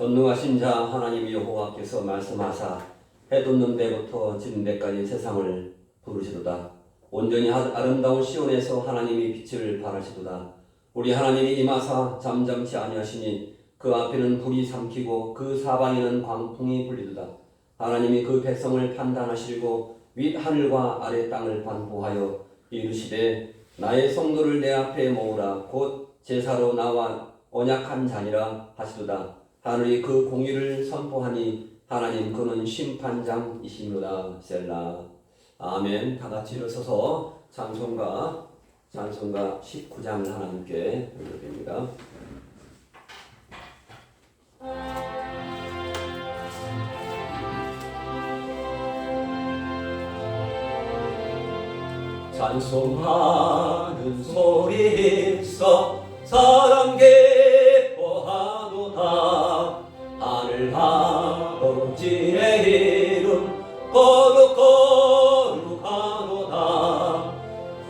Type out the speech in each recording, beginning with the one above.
전능하신 자 하나님 여호와께서 말씀하사 해 돋는 데부터 지는 데까지 세상을 부르시도다. 온전히 아름다운 시온에서 하나님이 빛을 발하시도다. 우리 하나님이 임하사 잠잠치 아니하시니 그 앞에는 불이 삼키고 그 사방에는 광풍이 불리도다. 하나님이 그 백성을 판단하시고 윗 하늘과 아래 땅을 반포하여 이르시되 나의 성도를 내 앞에 모으라. 곧 제사로 나와 언약한 자니라 하시도다. 하늘이 그 공의를 선포하니 하나님 그는 심판장이시로다. 셀라. 아멘. 다 같이 일어서서 찬송가 19장을 하나님께 올려드립니다. 찬송하는 소리 있어 사랑 기뻐하도다. 하늘 아버지의 이름 거룩하도다.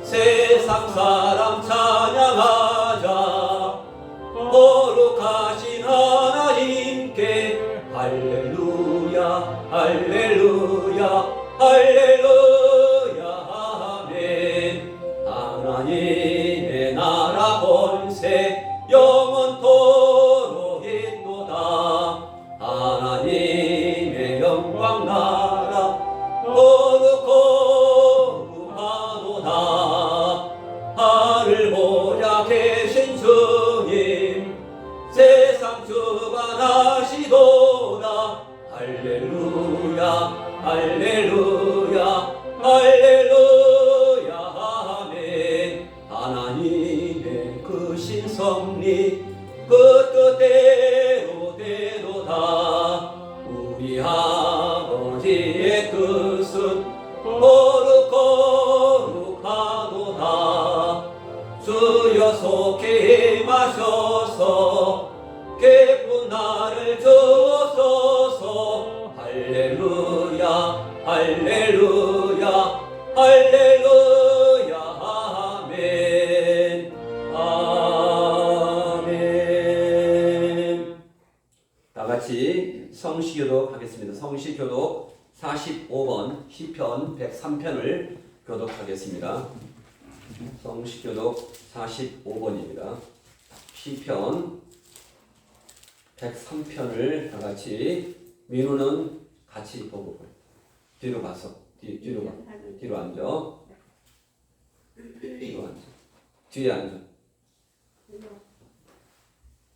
세상 사람 찬양하자. 거룩하신 하나님께 할렐루야 할렐루야 할렐루야 아멘. 하나님의 나라 권세 영원토록 있도다. 하나님의 영광 나라 거룩하도다. 하늘 보좌 계신 주님 세상 주관하시도다. 할렐루야 할렐루야 할렐루야 아멘. 하나님의 그 신성리 그 뜻대로 되도다. 우리 아버지의 뜻은 거룩하도다. 주여 속히 임하셔서 기쁜 날을 주소서. 할렐루야 할렐루야 할렐루야 아멘 아멘. 다같이 성시교독 하겠습니다. 성시교독 45번 시편 103편을 교독하겠습니다. 성시교독 45번입니다. 시편 103편을 다같이 민우는 같이 보고 뒤로 가서 뒤로 앉아. 뒤로 앉아. 뒤에 앉아.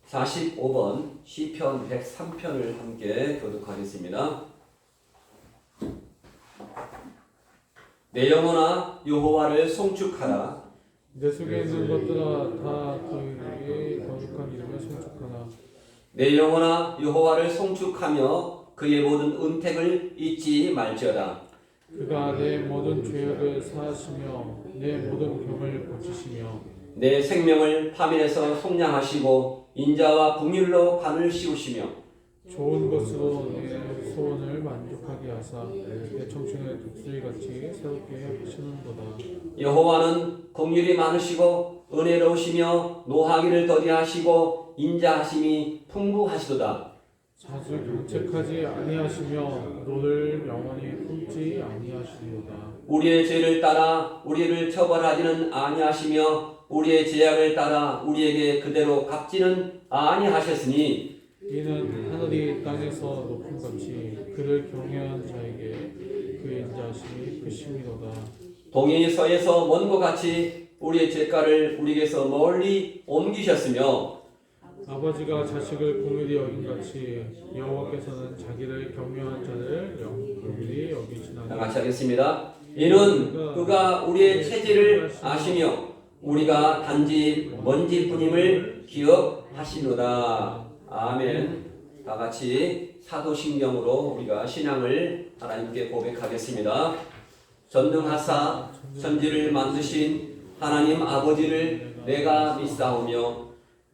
45번 시편 103편을 함께 교독하겠습니다. 내 영혼아 여호와를 송축하라. 내 속에 있는 것들아 다 그의 거룩한 이름을 송축하라. 내 영혼아 여호와를 송축하며 그의 모든 은택을 잊지 말지어다. 그가 내 모든 죄악을 사하시며 내 모든 병을 고치시며 내 생명을 파멸에서 속량하시고 인자와 긍휼로 간을 씌우시며 좋은 것으로 내 소원을 만족하게 하사 내 청춘을 독수리같이 새롭게 하시는도다. 여호와는 긍휼이 많으시고 은혜로우시며 노하기를 더디하시고 인자하심이 풍부하시도다. 자주 경책하지 아니하시며 노를 영원히 품지 아니하시리로다. 우리의 죄를 따라 우리를 처벌하지는 아니하시며 우리의 죄악을 따라 우리에게 그대로 갚지는 아니하셨으니 이는 하늘이 땅에서 높은 같이 그를 경외한 자에게 그의 인자하심이 크심이로다. 동이 서에서 먼 것 같이 우리의 죄가를 우리에게서 멀리 옮기셨으며 아버지가 자식을 공일히 여긴같이 여호와께서는 자기를 경외한 자를 공일히 여기시나니. 다 같이 하겠습니다. 이는 그가 우리의 체질을 아시며 우리가 단지 먼지뿐임을 기억하시노라. 아멘. 다 같이 사도신경으로 우리가 신앙을 하나님께 고백하겠습니다. 전능하사 천지를 만드신 하나님 아버지를 내가 믿사오며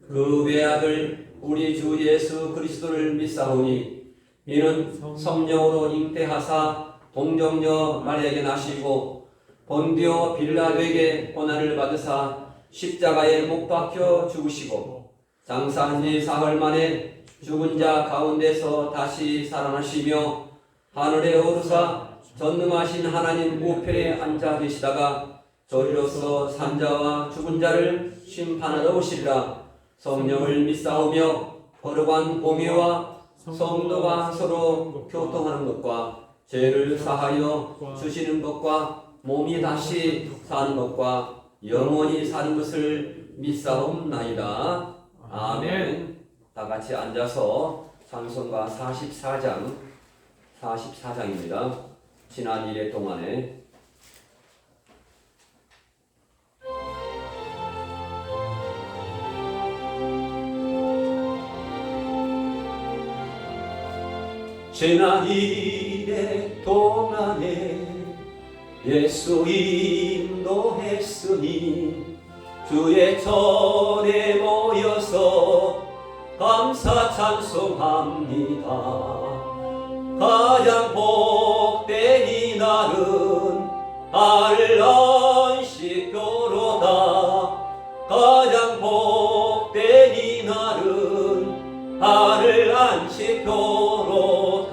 그 외아들 우리 주 예수 그리스도를 믿사오니 이는 성령으로 잉태하사 동정녀 마리아에게 나시고 본디오 빌라도에게 고난을 받으사 십자가에 못 박혀 죽으시고 장사한 지 사흘 만에 죽은 자 가운데서 다시 살아나시며 하늘에 오르사 전능하신 하나님 우편에 앉아 계시다가 저리로서 산자와 죽은 자를 심판하러 오시리라. 성령을 믿사오며 거룩한 공의와 성도가 서로 교통하는 것과 죄를 사하여 주시는 것과 몸이 다시 사는 것과 영원히 사는 것을 믿사옵나이다. 아멘. 다 같이 앉아서 찬송가 44장입니다. 지난 1회 동안에 지난 1회 동안에 예수 인도했으니 주의 전에 모여서 감사 찬송합니다. 가장 복된 이 날은 안식교로다. 가장 복된 이 날은 안식교로다.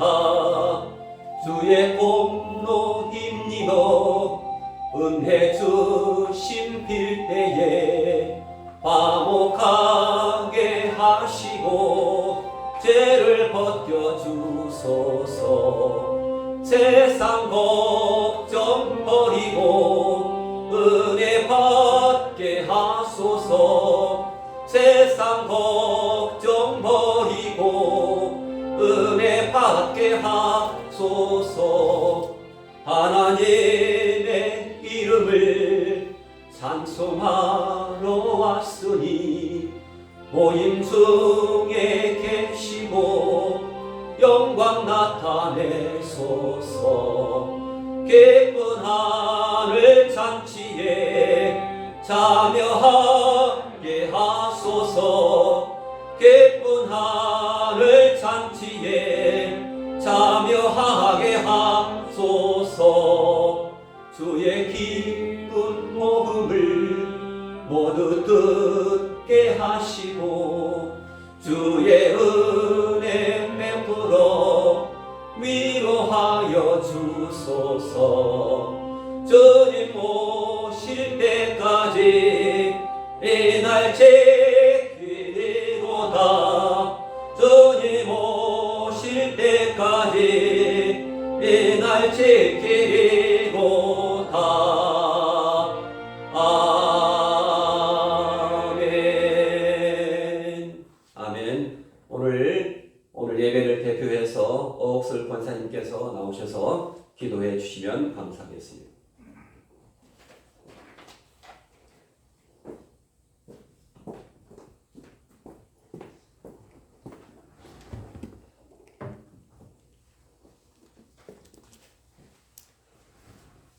주의 공로 힘입어 은혜 주심 필때에 화목하게 하시고 죄를 벗겨주소서. 세상 걱정 버리고 은혜 받게 하소서. 세상 걱정 버리고 은혜 받게 하소서. 하나님의 이름을 찬송하러 왔으니 모임 중에 계시고 영광 나타내소서. 기쁜 하늘 잔치에 참여하게 하소서. 기쁜 하늘 잔치에 참여하게 하소서. 주의 기쁜 복음을 모두 듣게 하시고 주의 은혜 베풀어 위로하여 주소서. 주님 오실 때까지 이날 지키리로다. 주님 오실 때까지 이날 지키리로다. 아멘. 아멘. 오늘 예배를 대표해서 어옥설 권사님께서 나오셔서 기도해 주시면 감사하겠습니다.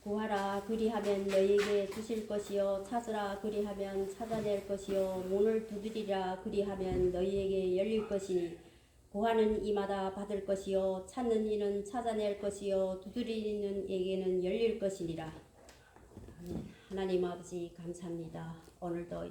구하라 그리하면 너희에게 주실 것이요 찾으라 그리하면 찾아낼 것이요 문을 두드리라 그리하면 너희에게 열릴 것이니 구하는 이마다 받을 것이요 찾는 이는 찾아낼 것이요 두드리는 이에게는 열릴 것이니라. 하나님 아버지 감사합니다. 오늘도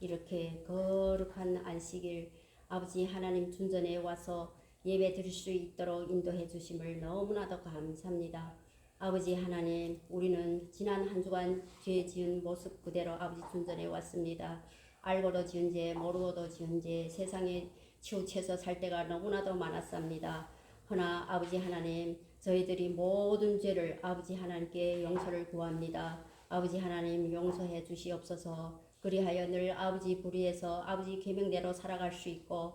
이렇게 거룩한 안식일 아버지 하나님 중전에 와서 예배 드릴 수 있도록 인도해 주심을 너무나도 감사합니다. 아버지 하나님, 우리는 지난 한 주간 죄 지은 모습 그대로 아버지 중전에 왔습니다. 알고도 지은 죄, 모르고도 지은 죄, 세상에 치우쳐서 살 때가 너무나도 많았습니다. 허나 아버지 하나님, 저희들이 모든 죄를 아버지 하나님께 용서를 구합니다. 아버지 하나님 용서해 주시옵소서. 그리하여 늘 아버지 불의에서 아버지 계명대로 살아갈 수 있고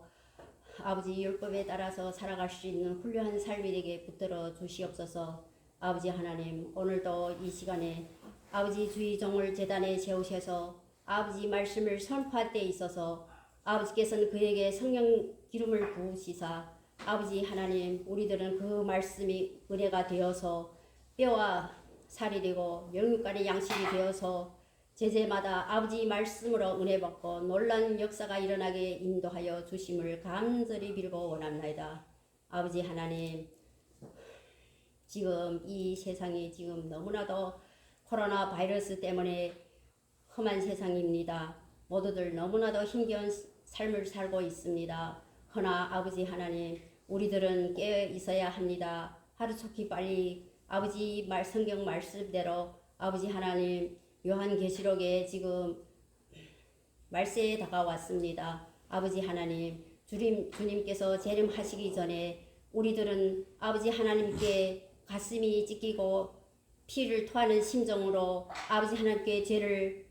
아버지 율법에 따라서 살아갈 수 있는 훌륭한 삶이 되게 붙들어 주시옵소서. 아버지 하나님, 오늘도 이 시간에 아버지 주의 종을 제단에 세우셔서 아버지 말씀을 선포할 때 있어서 아버지께서는 그에게 성령 기름을 부으시사 아버지 하나님, 우리들은 그 말씀이 은혜가 되어서 뼈와 살이 되고 영육간의 양식이 되어서 제제마다 아버지 말씀으로 은혜 받고 놀라운 역사가 일어나게 인도하여 주심을 간절히 빌고 원합니다. 아버지 하나님, 지금 이 세상이 지금 너무나도 코로나 바이러스 때문에 험한 세상입니다. 모두들 너무나도 힘겨운 삶을 살고 있습니다. 허나 아버지 하나님 우리들은 깨어 있어야 합니다. 하루속히 빨리 아버지 성경 말씀대로 아버지 하나님 요한계시록에 지금 말세에 다가왔습니다. 아버지 하나님 주님께서 재림하시기 전에 우리들은 아버지 하나님께 가슴이 찢기고 피를 토하는 심정으로 아버지 하나님께 죄를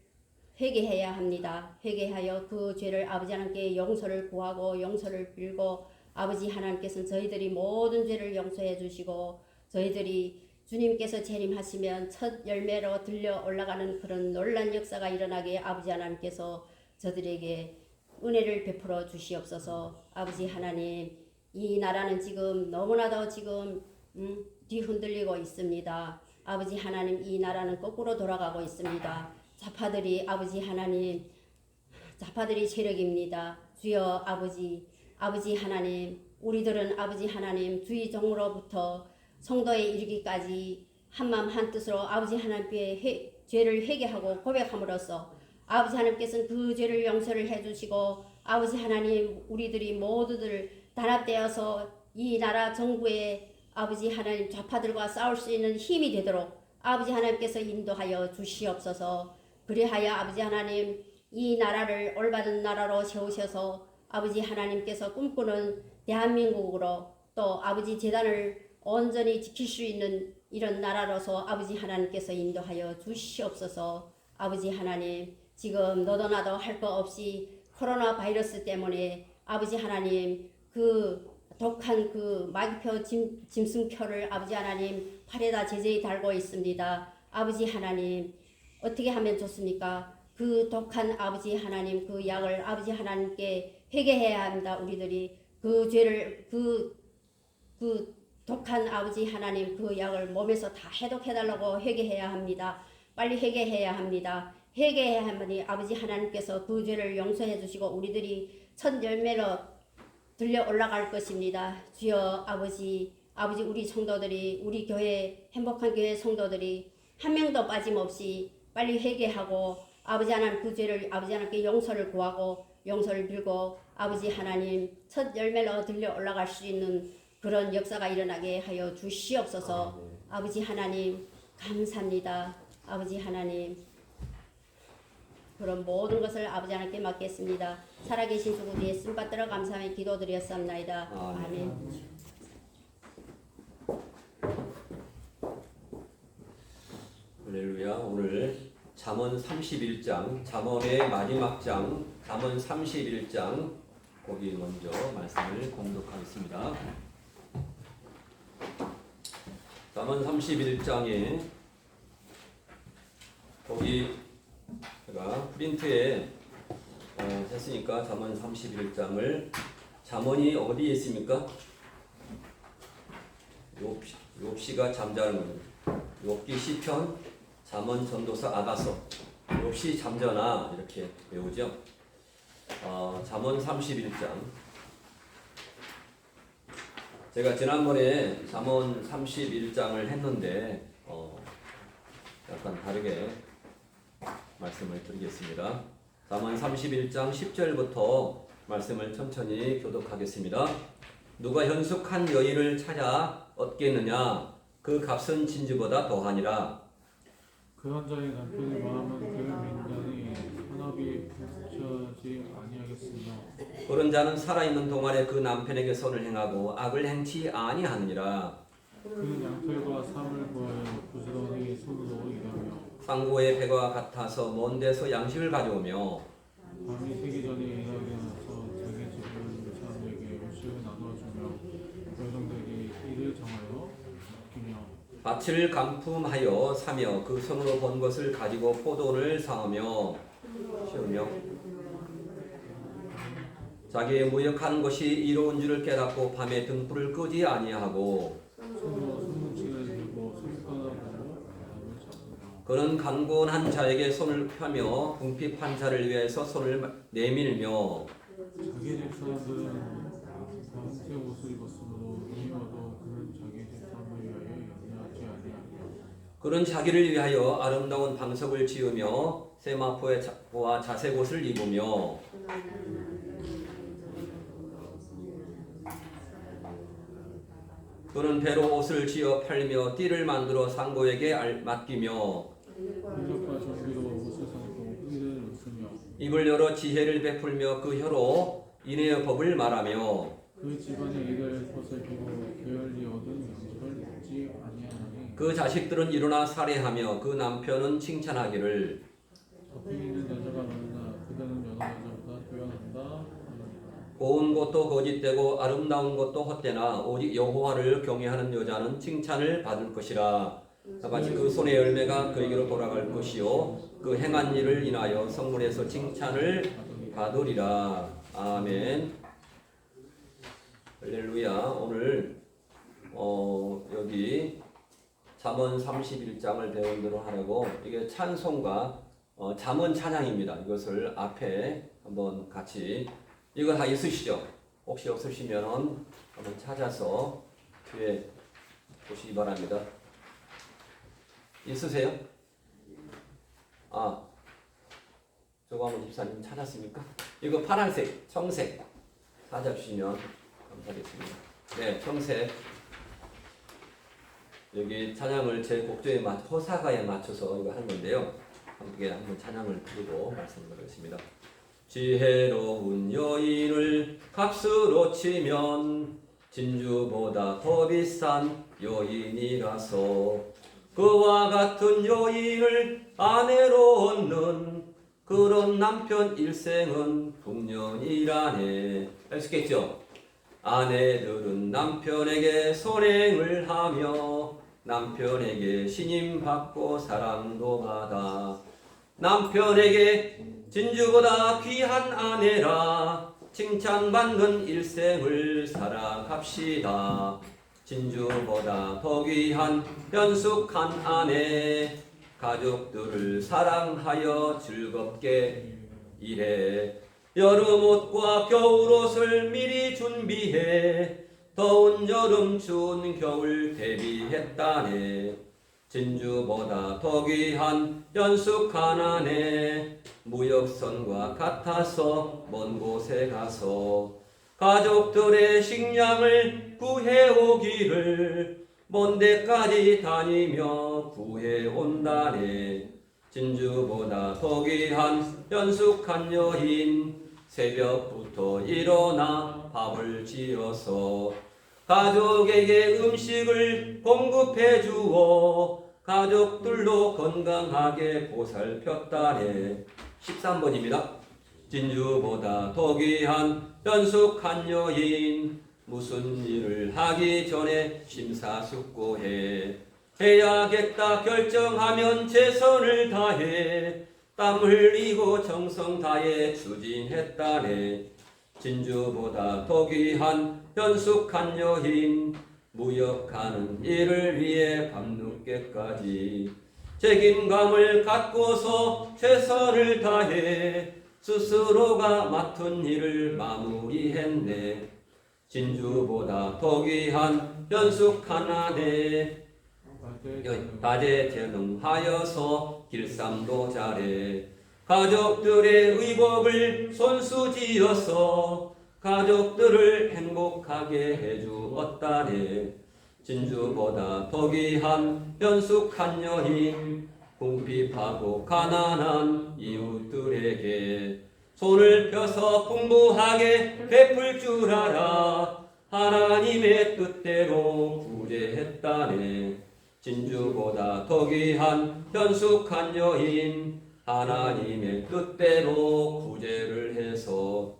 회개해야 합니다. 회개하여 그 죄를 아버지 하나님께 용서를 구하고 용서를 빌고 아버지 하나님께서는 저희들이 모든 죄를 용서해 주시고 저희들이 주님께서 재림하시면 첫 열매로 들려 올라가는 그런 놀란 역사가 일어나게 아버지 하나님께서 저들에게 은혜를 베풀어 주시옵소서. 아버지 하나님 이 나라는 지금 너무나도 지금 뒤흔들리고 있습니다. 아버지 하나님 이 나라는 거꾸로 돌아가고 있습니다. 좌파들이 아버지 하나님 좌파들이 세력입니다. 주여 아버지 하나님 우리들은 아버지 하나님 주의 종으로부터 성도에 이르기까지 한마음 한뜻으로 아버지 하나님께 죄를 회개하고 고백함으로써 아버지 하나님께서는 그 죄를 용서를 해주시고 아버지 하나님 우리들이 모두들 단합되어서 이 나라 정부에 아버지 하나님 좌파들과 싸울 수 있는 힘이 되도록 아버지 하나님께서 인도하여 주시옵소서. 그리하여 아버지 하나님 이 나라를 올바른 나라로 세우셔서 아버지 하나님께서 꿈꾸는 대한민국으로 또 아버지 재단을 온전히 지킬 수 있는 이런 나라로서 아버지 하나님께서 인도하여 주시옵소서. 아버지 하나님 지금 너도 나도 할 거 없이 코로나 바이러스 때문에 아버지 하나님 그 독한 그 마귀표 짐승표를 아버지 하나님 팔에다 제재히 달고 있습니다. 아버지 하나님 어떻게 하면 좋습니까? 그 독한 아버지 하나님 그 약을 아버지 하나님께 회개해야 합니다. 우리들이 그 죄를 그 독한 아버지 하나님 그 약을 몸에서 다 해독해달라고 회개해야 합니다. 빨리 회개해야 합니다. 회개해야 하니 아버지 하나님께서 그 죄를 용서해 주시고 우리들이 첫 열매로 들려 올라갈 것입니다. 주여 아버지 우리 성도들이 우리 교회 행복한 교회 성도들이 한 명도 빠짐없이 빨리 회개하고 아버지 하나님 그 죄를 아버지 하나님께 용서를 구하고 용서를 빌고 아버지 하나님 첫 열매로 들려 올라갈 수 있는 그런 역사가 일어나게 하여 주시옵소서. 아버지 하나님 감사합니다. 아버지 하나님 그런 모든 것을 아버지 하나님께 맡겠습니다. 살아계신 주 우리의 쓴받들어 감사하며 기도드렸사옵나이다. 아멘. 할렐루야. 오늘 잠언 31장 잠언의 마지막 장 잠언 31장 거기 먼저 말씀을 공독하겠습니다. 잠언 31장에 거기 제가 프린트에 했으니까 잠언 31장을 잠언이 어디에 있습니까? 욥시가 잠자는 겁니다. 욥기 시편 잠언 전도서 아가서 욥시 잠자나 이렇게 배우죠. 잠언 31장 제가 지난번에 잠언 31장을 했는데 약간 다르게 말씀을 드리겠습니다. 잠언 31장 10절부터 말씀을 천천히 교독하겠습니다. 누가 현숙한 여인을 찾아 얻겠느냐? 그 값은 진주보다 더하니라. 그런 자의 남편의 마음은 그 민간이 현업이 붙여지 아니하겠으며 그런 자는 살아있는 동안에 그 남편에게 선을 행하고 악을 행치 아니하느니라. 그는 양털과 삼을 구하여 부지런히 손으로 일하며 상고의 배가 같아서 먼 데서 양식을 가져오며 밤이 새기 전에 일하게 나서 자기 집을 사람에게 음식을 나누어주며 여종들이 이를 정하여 맡기며 밭을 간품하여 사며 그 손으로 번 것을 가지고 포도를 사오며 씌우며 자기의 무역하는 것이 이로운 줄을 깨닫고 밤에 등불을 끄지 아니하고 손으로 손뭉치를 들고 손가락으로 바람을 잡으며 그는 강권한 자에게 손을 펴며 궁핍한 자를 위해서 손을 내밀며 자기 집 사람들은 황색 옷을 입었으므로 이마도 그는 자기 집 사람을 위하여 연애하지 아니하며 그는 자기를 위하여 아름다운 방석을 지으며 세마포와 자색 옷을 입으며 그는 배로 옷을 지어 팔며 띠를 만들어 상고에게 맡기며 인력과 정비로 옷을 사고 띠를 웃으며 입을 열어 지혜를 베풀며 그 혀로 인애의 법을 말하며 그 집안의 일을 보살피고 게을리 얻은 양식을 먹지 아니하나니 그 자식들은 일어나 살해하며 그 남편은 칭찬하기를 덮임 있는 여자가 많으나 그대는 여러 여자보다 뛰어난다 하느니라. 고운 것도 거짓되고 아름다운 것도 헛되나 오직 여호와를 경외하는 여자는 칭찬을 받을 것이라. 마치 그 손의 열매가 그에게로 돌아갈 것이요 그 행한 일을 인하여 성문에서 칭찬을 받으리라. 아멘. 할렐루야. 오늘 여기 잠언 31장을 배운대로 하려고 이게 찬송과 잠언 찬양입니다. 이것을 앞에 한번 같이 이거 다 있으시죠? 혹시 없으시면 한번 찾아서 뒤에 보시기 바랍니다. 있으세요? 조광훈 집사님 찾았습니까? 이거 파란색, 청색 찾아주시면 감사하겠습니다. 네, 청색. 여기 찬양을 제 곡조에 호사가에 맞춰서 이거 하는 건데요. 함께 한번 찬양을 드리고 말씀드리겠습니다. 지혜로운 여인을 값으로 치면 진주보다 더 비싼 여인이라서 그와 같은 여인을 아내로 얻는 그런 남편 일생은 풍년이라네. 할 수 있겠죠? 아내들은 남편에게 선행을 하며 남편에게 신임받고 사랑도 받아 남편에게 진주보다 귀한 아내라 칭찬받는 일생을 살아갑시다. 진주보다 더 귀한 연숙한 아내 가족들을 사랑하여 즐겁게 일해 여름옷과 겨울옷을 미리 준비해 더운 여름 추운 겨울 대비했다네. 진주보다 더 귀한 연숙한 아내 무역선과 같아서 먼 곳에 가서 가족들의 식량을 구해오기를 먼 데까지 다니며 구해온다네. 진주보다 더 귀한 연숙한 여인 새벽부터 일어나 밥을 지어서 가족에게 음식을 공급해 주어 가족들로 건강하게 보살폈다네. 13번입니다. 진주보다 더 귀한 연숙한 여인 무슨 일을 하기 전에 심사숙고해 해야겠다 결정하면 최선을 다해 땀 흘리고 정성 다해 추진했다네. 진주보다 더 귀한 연숙한 여인 무역하는 일을 위해 밤늦게까지 책임감을 갖고서 최선을 다해 스스로가 맡은 일을 마무리했네. 진주보다 더 귀한 연숙한 아내 다재제능하여서 길쌈도 잘해 가족들의 의복을 손수지어서 가족들을 행복하게 해주었다네. 진주보다 더 귀한 연숙한 여인 궁핍하고 가난한 이웃들에게 손을 펴서 풍부하게 베풀 줄 알아 하나님의 뜻대로 구제했다네. 진주보다 더 귀한 연숙한 여인 하나님의 뜻대로 구제를 해서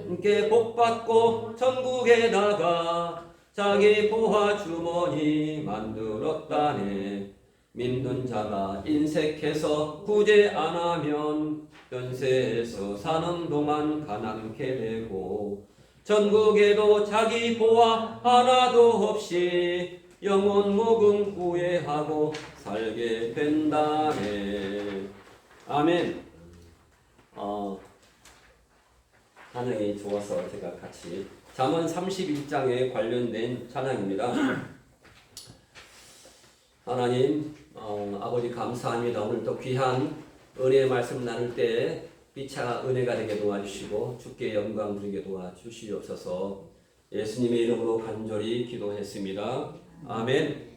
함께 복받고 천국에 나가 자기 보화 주머니 만들었다네. 믿는 자가 인색해서 구제 안 하면 현세에서 사는 동안 가난케 되고 천국에도 자기 보화 하나도 없이 영원 무궁 후회하고 살게 된다네. 아멘. 찬양이 좋아서 제가 같이 잠언 31장에 관련된 찬양입니다. 하나님 아버지 감사합니다. 오늘 또 귀한 은혜의 말씀 나눌 때 피차 은혜가 되게 도와주시고 주께 영광 부리게 도와주시옵소서. 예수님의 이름으로 간절히 기도했습니다. 아멘.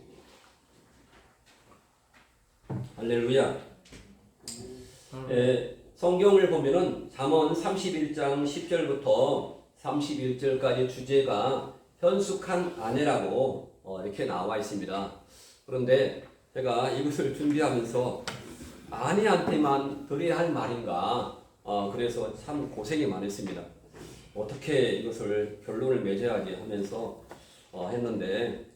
할렐루야. 성경을 보면은 잠언 31장 10절부터 31절까지 주제가 현숙한 아내라고 이렇게 나와 있습니다. 그런데 제가 이것을 준비하면서 아내한테만 드려야 할 말인가 그래서 참 고생이 많았습니다. 어떻게 이것을 결론을 맺어야지 하면서 했는데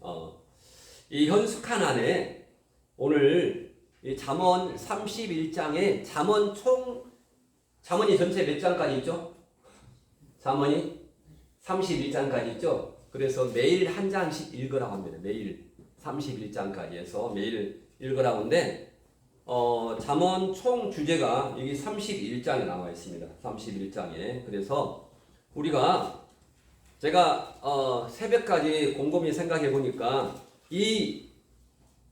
이 현숙한 아내 오늘 이 잠언 31장에 잠언이 전체 몇 장까지 있죠? 잠언이 31장까지 있죠? 그래서 매일 한 장씩 읽으라고 합니다. 매일 31장까지 해서 매일 읽으라고 하는데 잠언 총 주제가 여기 31장에 나와 있습니다. 31장에. 그래서 제가 새벽까지 곰곰이 생각해 보니까 이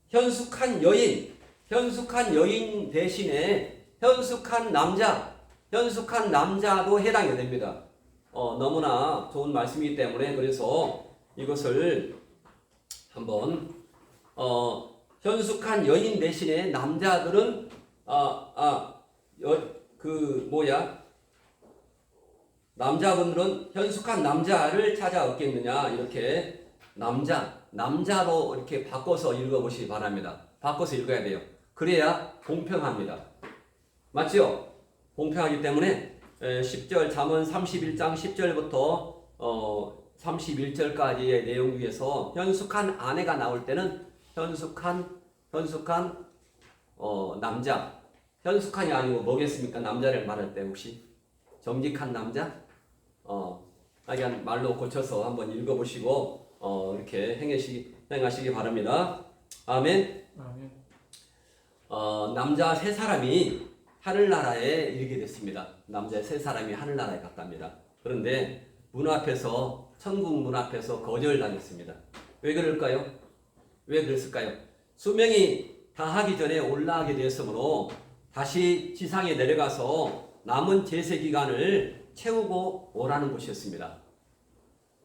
현숙한 여인 대신에 현숙한 남자도 해당이 됩니다. 너무나 좋은 말씀이기 때문에 그래서 이것을 한번 현숙한 여인 대신에 남자들은 남자분들은 현숙한 남자를 찾아 얻겠느냐 이렇게 남자로 이렇게 바꿔서 읽어보시기 바랍니다. 바꿔서 읽어야 돼요. 그래야 공평합니다. 맞죠? 공평하기 때문에 10절 잠언 31장 10절부터 31절까지의 내용 중에서 현숙한 아내가 나올 때는 현숙한 남자 현숙한이 아니고 뭐겠습니까? 남자를 말할 때 혹시 정직한 남자? 그냥 말로 고쳐서 한번 읽어보시고 이렇게 행하시기 바랍니다. 아멘. 아멘. 남자 세 사람이 하늘나라에 이르게 됐습니다. 남자 세 사람이 하늘나라에 갔답니다. 그런데 천국 문 앞에서 거절당했습니다. 왜 그럴까요? 왜 그랬을까요? 수명이 다하기 전에 올라가게 되었으므로 다시 지상에 내려가서 남은 제세 기간을 채우고 오라는 것이었습니다.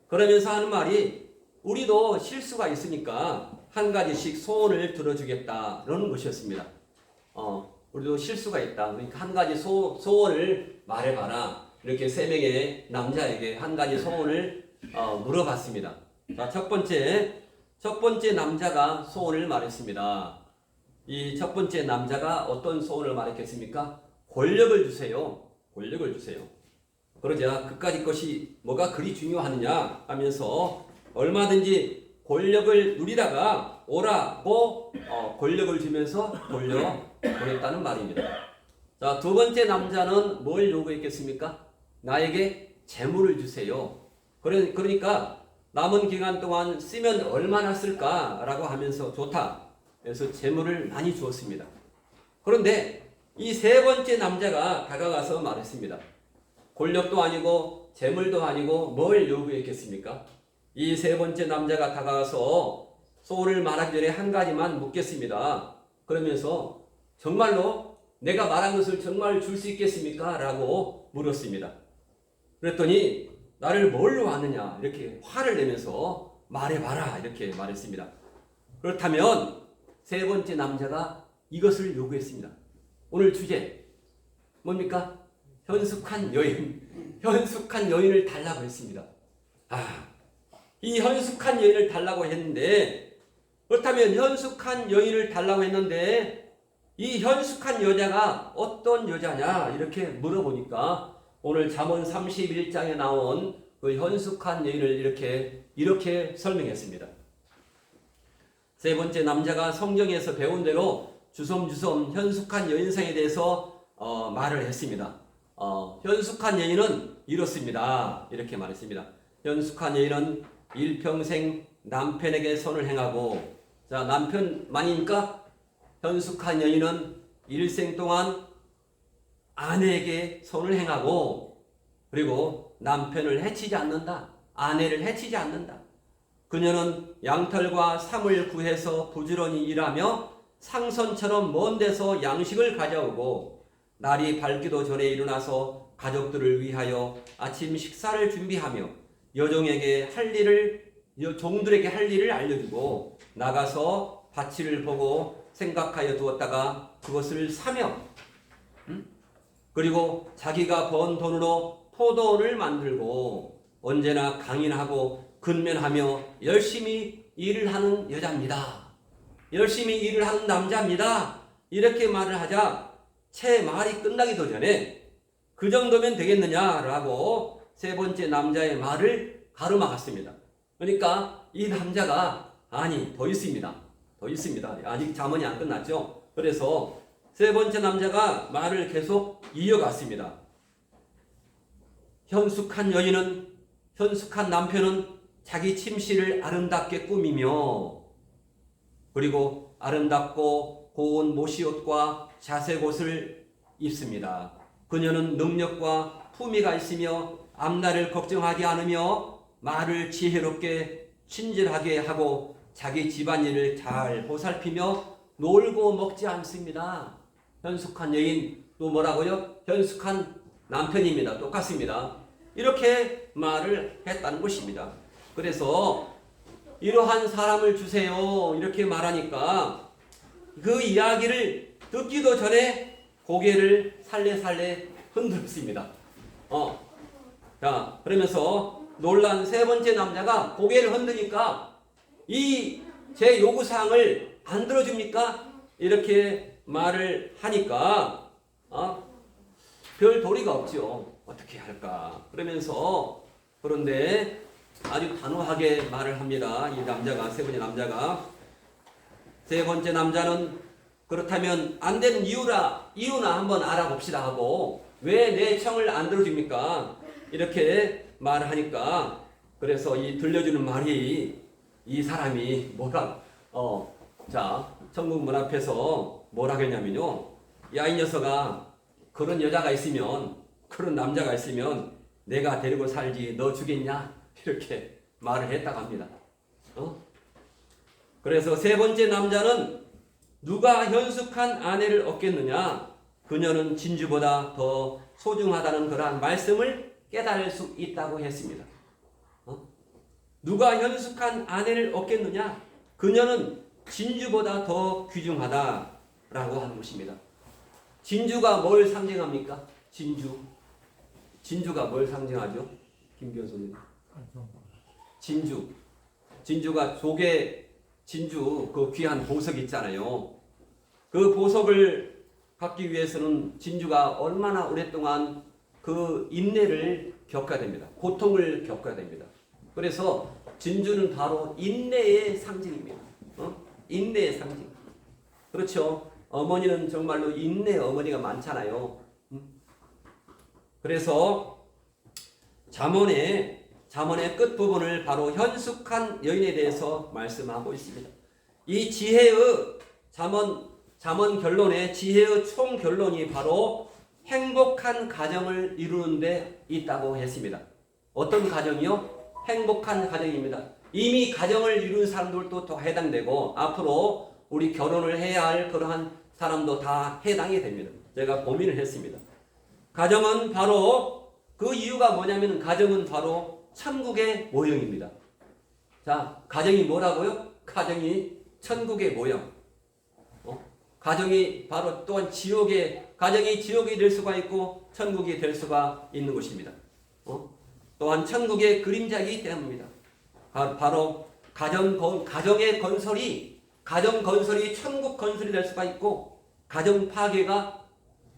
그러면서 하는 말이 우리도 실수가 있으니까 한 가지씩 소원을 들어주겠다 그러는 것이었습니다. 우리도 실수가 있다. 그러니까 한 가지 소원을 말해봐라. 이렇게 세 명의 남자에게 한 가지 소원을 물어봤습니다. 자, 첫 번째 남자가 소원을 말했습니다. 이 첫 번째 남자가 어떤 소원을 말했겠습니까? 권력을 주세요. 권력을 주세요. 그러자 그까짓 것이 뭐가 그리 중요하느냐 하면서 얼마든지 권력을 누리다가 오라고 권력을 주면서 보냈다는 말입니다. 자, 두 번째 남자는 뭘 요구했겠습니까? 나에게 재물을 주세요. 그러니까 남은 기간 동안 쓰면 얼마나 쓸까라고 하면서 좋다. 그래서 재물을 많이 주었습니다. 그런데 이 세 번째 남자가 다가가서 말했습니다. 권력도 아니고 재물도 아니고 뭘 요구했겠습니까? 이 세 번째 남자가 다가가서 소원을 말하기 전에 한 가지만 묻겠습니다. 그러면서 정말로 내가 말한 것을 정말 줄 수 있겠습니까? 라고 물었습니다. 그랬더니 나를 뭘로 아느냐 이렇게 화를 내면서 말해봐라 이렇게 말했습니다. 그렇다면 세 번째 남자가 이것을 요구했습니다. 오늘 주제 뭡니까? 현숙한 여인을 달라고 했습니다. 이 현숙한 여인을 달라고 했는데 그렇다면 현숙한 여인을 달라고 했는데 이 현숙한 여자가 어떤 여자냐 이렇게 물어보니까 오늘 잠언 31장에 나온 그 현숙한 여인을 이렇게 설명했습니다. 세 번째 남자가 성경에서 배운 대로 주섬주섬 현숙한 여인상에 대해서 말을 했습니다. 현숙한 여인은 이렇습니다. 이렇게 말했습니다. 현숙한 여인은 일평생 남편에게 선을 행하고, 자, 남편만이니까 현숙한 여인은 일생 동안 아내에게 선을 행하고, 그리고 남편을 해치지 않는다. 아내를 해치지 않는다. 그녀는 양털과 삼을 구해서 부지런히 일하며 상선처럼 먼 데서 양식을 가져오고 날이 밝기도 전에 일어나서 가족들을 위하여 아침 식사를 준비하며 여종에게 할 일을 종들에게 할 일을 알려주고 나가서 밭을 보고 생각하여 두었다가 그것을 사며 그리고 자기가 번 돈으로 포도원을 만들고 언제나 강인하고 근면하며 열심히 일을 하는 여자입니다. 열심히 일을 하는 남자입니다. 이렇게 말을 하자 채 말이 끝나기도 전에 그 정도면 되겠느냐라고 세 번째 남자의 말을 가로막았습니다. 그러니까 이 남자가 아니 더 있습니다. 더 있습니다. 아직 잠언이 안 끝났죠. 그래서 세 번째 남자가 말을 계속 이어갔습니다. 현숙한 여인은 현숙한 남편은 자기 침실을 아름답게 꾸미며 그리고 아름답고 고운 모시옷과 자색 옷을 입습니다. 그녀는 능력과 품위가 있으며 앞날을 걱정하지 않으며 말을 지혜롭게 친절하게 하고 자기 집안일을 잘 보살피며 놀고 먹지 않습니다. 현숙한 여인 또 뭐라고요? 현숙한 남편입니다. 똑같습니다. 이렇게 말을 했다는 것입니다. 그래서 이러한 사람을 주세요 이렇게 말하니까 그 이야기를 듣기도 전에 고개를 살래살래 흔들었습니다. 자, 그러면서 놀란 세 번째 남자가 고개를 흔드니까 이 제 요구사항을 안 들어줍니까? 이렇게 말을 하니까 별 도리가 없죠. 어떻게 할까? 그러면서 그런데 아주 단호하게 말을 합니다. 이 남자가 세 번째 남자가 세 번째 남자는 그렇다면 안 되는 이유나 한번 알아봅시다 하고 왜 내 청을 안 들어줍니까? 이렇게 말을 하니까 그래서 이 들려주는 말이 이 사람이 천국 문 앞에서 뭐라 했냐면요. 야, 이 녀석아, 그런 여자가 있으면, 그런 남자가 있으면 내가 데리고 살지 너 주겠냐? 이렇게 말을 했다고 합니다. 그래서 세 번째 남자는 누가 현숙한 아내를 얻겠느냐? 그녀는 진주보다 더 소중하다는 그러한 말씀을 깨달을 수 있다고 했습니다. 누가 현숙한 아내를 얻겠느냐? 그녀는 진주보다 더 귀중하다라고 하는 것입니다. 진주가 뭘 상징합니까? 진주가 뭘 상징하죠? 김 교수님. 진주가 조개 진주 그 귀한 보석 있잖아요. 그 보석을 갖기 위해서는 진주가 얼마나 오랫동안 그 인내를 겪어야 됩니다. 고통을 겪어야 됩니다. 그래서 진주는 바로 인내의 상징입니다. 인내의 상징. 그렇죠. 어머니는 정말로 인내 어머니가 많잖아요. 그래서 잠언의 끝부분을 바로 현숙한 여인에 대해서 말씀하고 있습니다. 이 지혜의 잠언 결론의 지혜의 총 결론이 바로 행복한 가정을 이루는 데 있다고 했습니다. 어떤 가정이요? 행복한 가정입니다. 이미 가정을 이룬 사람들도 더 해당되고 앞으로 우리 결혼을 해야 할 그러한 사람도 다 해당이 됩니다. 제가 고민을 했습니다. 가정은 바로 그 이유가 뭐냐면 가정은 바로 천국의 모형입니다. 자, 가정이 뭐라고요? 가정이 천국의 모형. 가정이 바로 또한 가정이 지옥이 될 수가 있고 천국이 될 수가 있는 것입니다. 또한 천국의 그림자이기 때문입니다. 바로 가정의 건설이 천국 건설이 될 수가 있고 가정 파괴가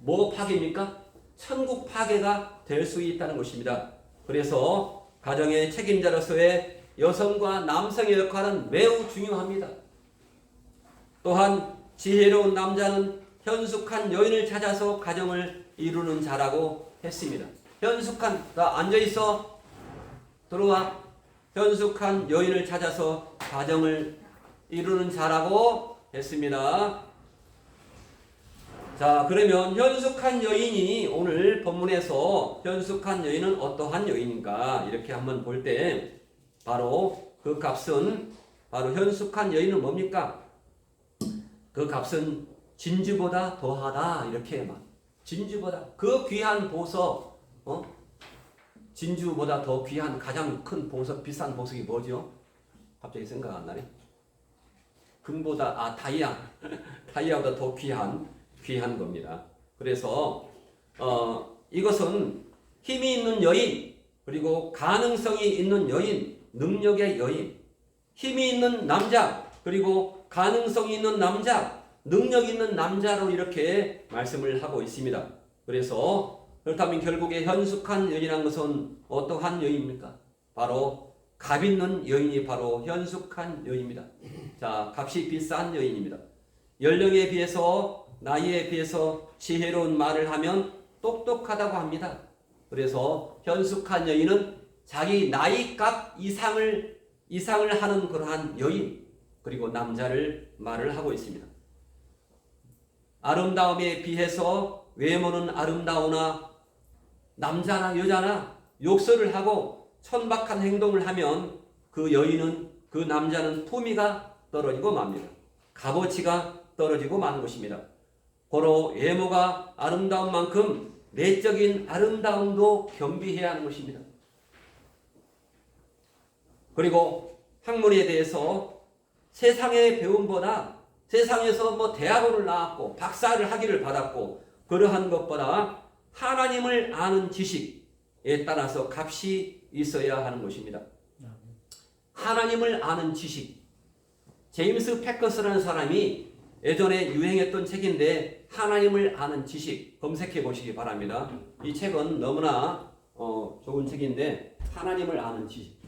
뭐 파괴입니까? 천국 파괴가 될 수 있다는 것입니다. 그래서 가정의 책임자로서의 여성과 남성의 역할은 매우 중요합니다. 또한 지혜로운 남자는 현숙한 여인을 찾아서 가정을 이루는 자라고 했습니다. 나 앉아있어. 들어와. 현숙한 여인을 찾아서 가정을 이루는 자라고 했습니다. 자, 그러면 현숙한 여인이 오늘 본문에서 현숙한 여인은 어떠한 여인인가 이렇게 한번 볼 때 바로 그 값은 바로 현숙한 여인은 뭡니까? 그 값은 진주보다 더하다 이렇게 진주보다 그 귀한 보석 진주보다 더 귀한 가장 큰 보석, 비싼 보석이 뭐죠? 갑자기 생각 안 나네. 금보다 다이아 다이아보다 더 귀한 겁니다. 그래서 이것은 힘이 있는 여인, 그리고 가능성이 있는 여인, 능력의 여인, 힘이 있는 남자, 그리고 가능성이 있는 남자, 능력 있는 남자로 이렇게 말씀을 하고 있습니다. 그래서 그렇다면 결국에 현숙한 여인이라는 것은 어떠한 여인입니까? 바로 값 있는 여인이 바로 현숙한 여인입니다. 자, 값이 비싼 여인입니다. 연령에 비해서, 나이에 비해서 지혜로운 말을 하면 똑똑하다고 합니다. 그래서 현숙한 여인은 자기 나이 값 이상을 하는 그러한 여인, 그리고 남자를 말을 하고 있습니다. 아름다움에 비해서 외모는 아름다우나 남자나 여자나 욕설을 하고 천박한 행동을 하면 그 여인은, 그 남자는 품위가 떨어지고 맙니다. 값어치가 떨어지고 마는 것입니다. 고로 외모가 아름다운 만큼 내적인 아름다움도 겸비해야 하는 것입니다. 그리고 학문에 대해서 세상의 배움보다, 세상에서 뭐 대학원을 나왔고 박사를 학위를 받았고 그러한 것보다 하나님을 아는 지식에 따라서 값이 있어야 하는 것입니다. 하나님을 아는 지식. 제임스 패커스라는 사람이 예전에 유행했던 책인데 하나님을 아는 지식 검색해 보시기 바랍니다. 이 책은 너무나 좋은 책인데 하나님을 아는 지식.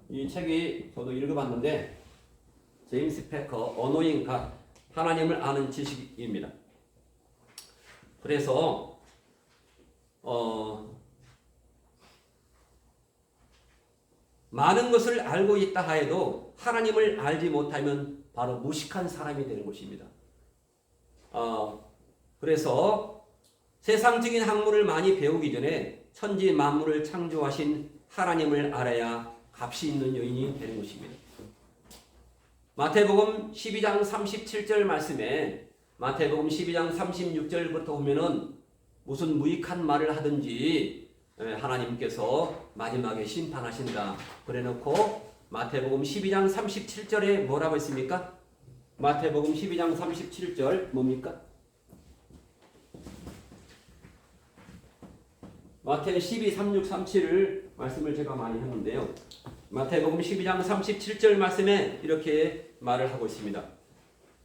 이 책이 저도 읽어봤는데 제임스 패커 어노잉 갓 하나님을 아는 지식입니다. 그래서 많은 것을 알고 있다 하여도 하나님을 알지 못하면 바로 무식한 사람이 되는 것입니다. 그래서 세상적인 학문을 많이 배우기 전에 천지 만물을 창조하신 하나님을 알아야 값이 있는 여인이 되는 것입니다. 마태복음 12장 37절 말씀에 마태복음 12장 36절부터 보면은 무슨 무익한 말을 하든지 하나님께서 마지막에 심판하신다 그래놓고 마태복음 12장 37절에 뭐라고 했습니까? 마태복음 12장 37절 뭡니까? 마태 12, 36, 37을 말씀을 제가 많이 했는데요. 마태복음 12장 37절 말씀에 이렇게 말을 하고 있습니다.